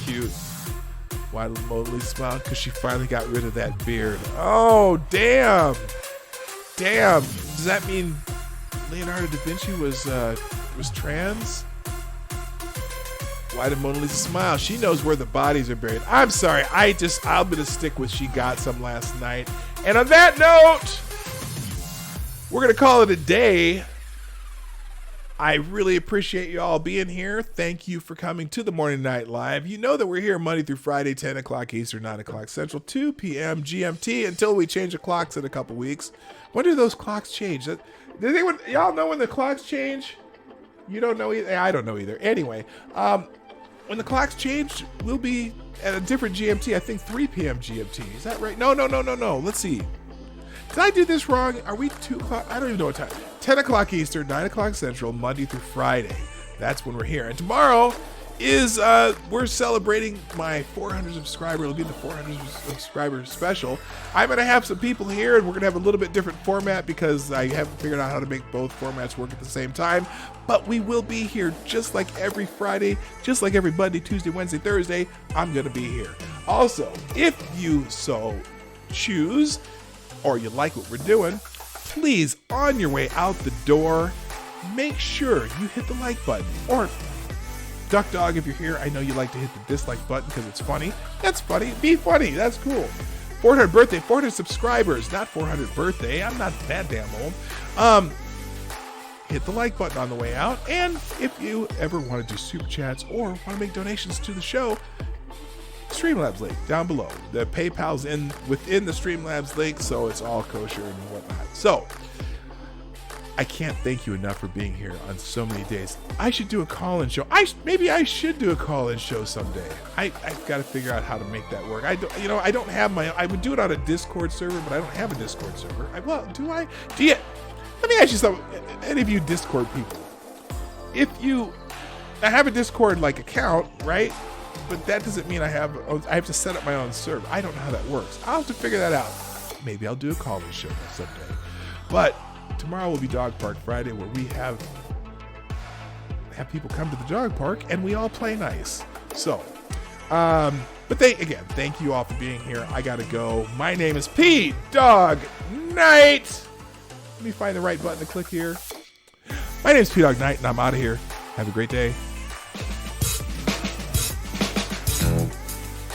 Cute. Why did Mona Lisa smile? Because she finally got rid of that beard. Oh, damn. Damn. Does that mean Leonardo da Vinci was trans? Why did Mona Lisa smile? She knows where the bodies are buried. I'm sorry. I'm going to stick with she got some last night. And on that note, we're going to call it a day. I really appreciate you all being here. Thank you for coming to the Morning Night Live. You know that we're here Monday through Friday, 10 o'clock Eastern, 9 o'clock Central, 2 p.m. GMT until we change the clocks in a couple weeks. When do those clocks change? Does anyone, y'all know when the clocks change? You don't know either? I don't know either. Anyway, when the clocks change, we'll be at a different GMT. I think 3 p.m. GMT. Is that right? No. Let's see. Did I do this wrong? Are we 2 o'clock? I don't even know what time. 10 o'clock Eastern, 9 o'clock Central, Monday through Friday. That's when we're here. And tomorrow is, we're celebrating my 400 subscriber. It'll be the 400 subscriber special. I'm going to have some people here, and we're going to have a little bit different format because I haven't figured out how to make both formats work at the same time. But we will be here just like every Friday, just like every Monday, Tuesday, Wednesday, Thursday. I'm going to be here. Also, if you so choose, or you like what we're doing, please, on your way out the door, make sure you hit the like button. Or, Duck Dog, if you're here, I know you like to hit the dislike button because it's funny. That's funny. Be funny. That's cool. 400 birthday, 400 subscribers, not 400 birthday. I'm not that damn old. Hit the like button on the way out. And if you ever want to do super chats or want to make donations to the show, Streamlabs link down below. The PayPal's within the Streamlabs link, so it's all kosher and whatnot. So, I can't thank you enough for being here on so many days. I should do a call-in show. Maybe I should do a call-in show someday. I've got to figure out how to make that work. I don't have I would do it on a Discord server, but I don't have a Discord server. Do I? Let me ask you something. Any of you Discord people, I have a Discord like account, right? But that doesn't mean I have to set up my own server. I don't know how that works. I'll have to figure that out. Maybe I'll do a call-in show someday. But tomorrow will be Dog Park Friday, where we have people come to the dog park and we all play nice. So, but thank you all for being here. I gotta go. My name is P Dog Knight. Let me find the right button to click here. My name is P Dog Knight, and I'm out of here. Have a great day.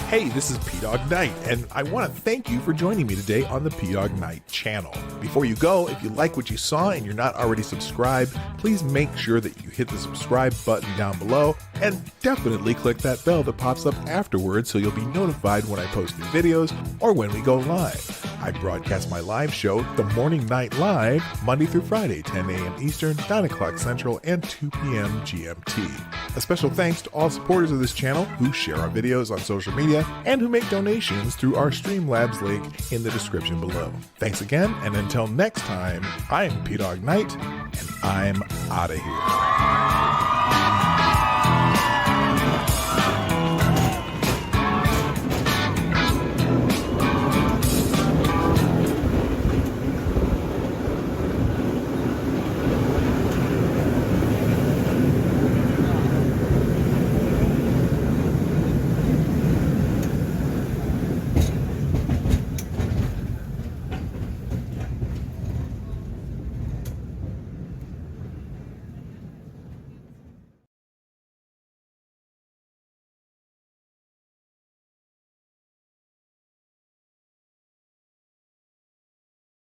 Hey, this is P-Dog Knight, and I want to thank you for joining me today on the P-Dog Knight channel. Before you go, if you like what you saw and you're not already subscribed, please make sure that you hit the subscribe button down below, and definitely click that bell that pops up afterwards so you'll be notified when I post new videos or when we go live. I broadcast my live show, The Morning Night Live, Monday through Friday, 10 a.m. Eastern, 9 o'clock Central, and 2 p.m. GMT. A special thanks to all supporters of this channel who share our videos on social media and who make donations through our Streamlabs link in the description below. Thanks again, and until next time, I'm P-Dog Knight, and I'm out of here.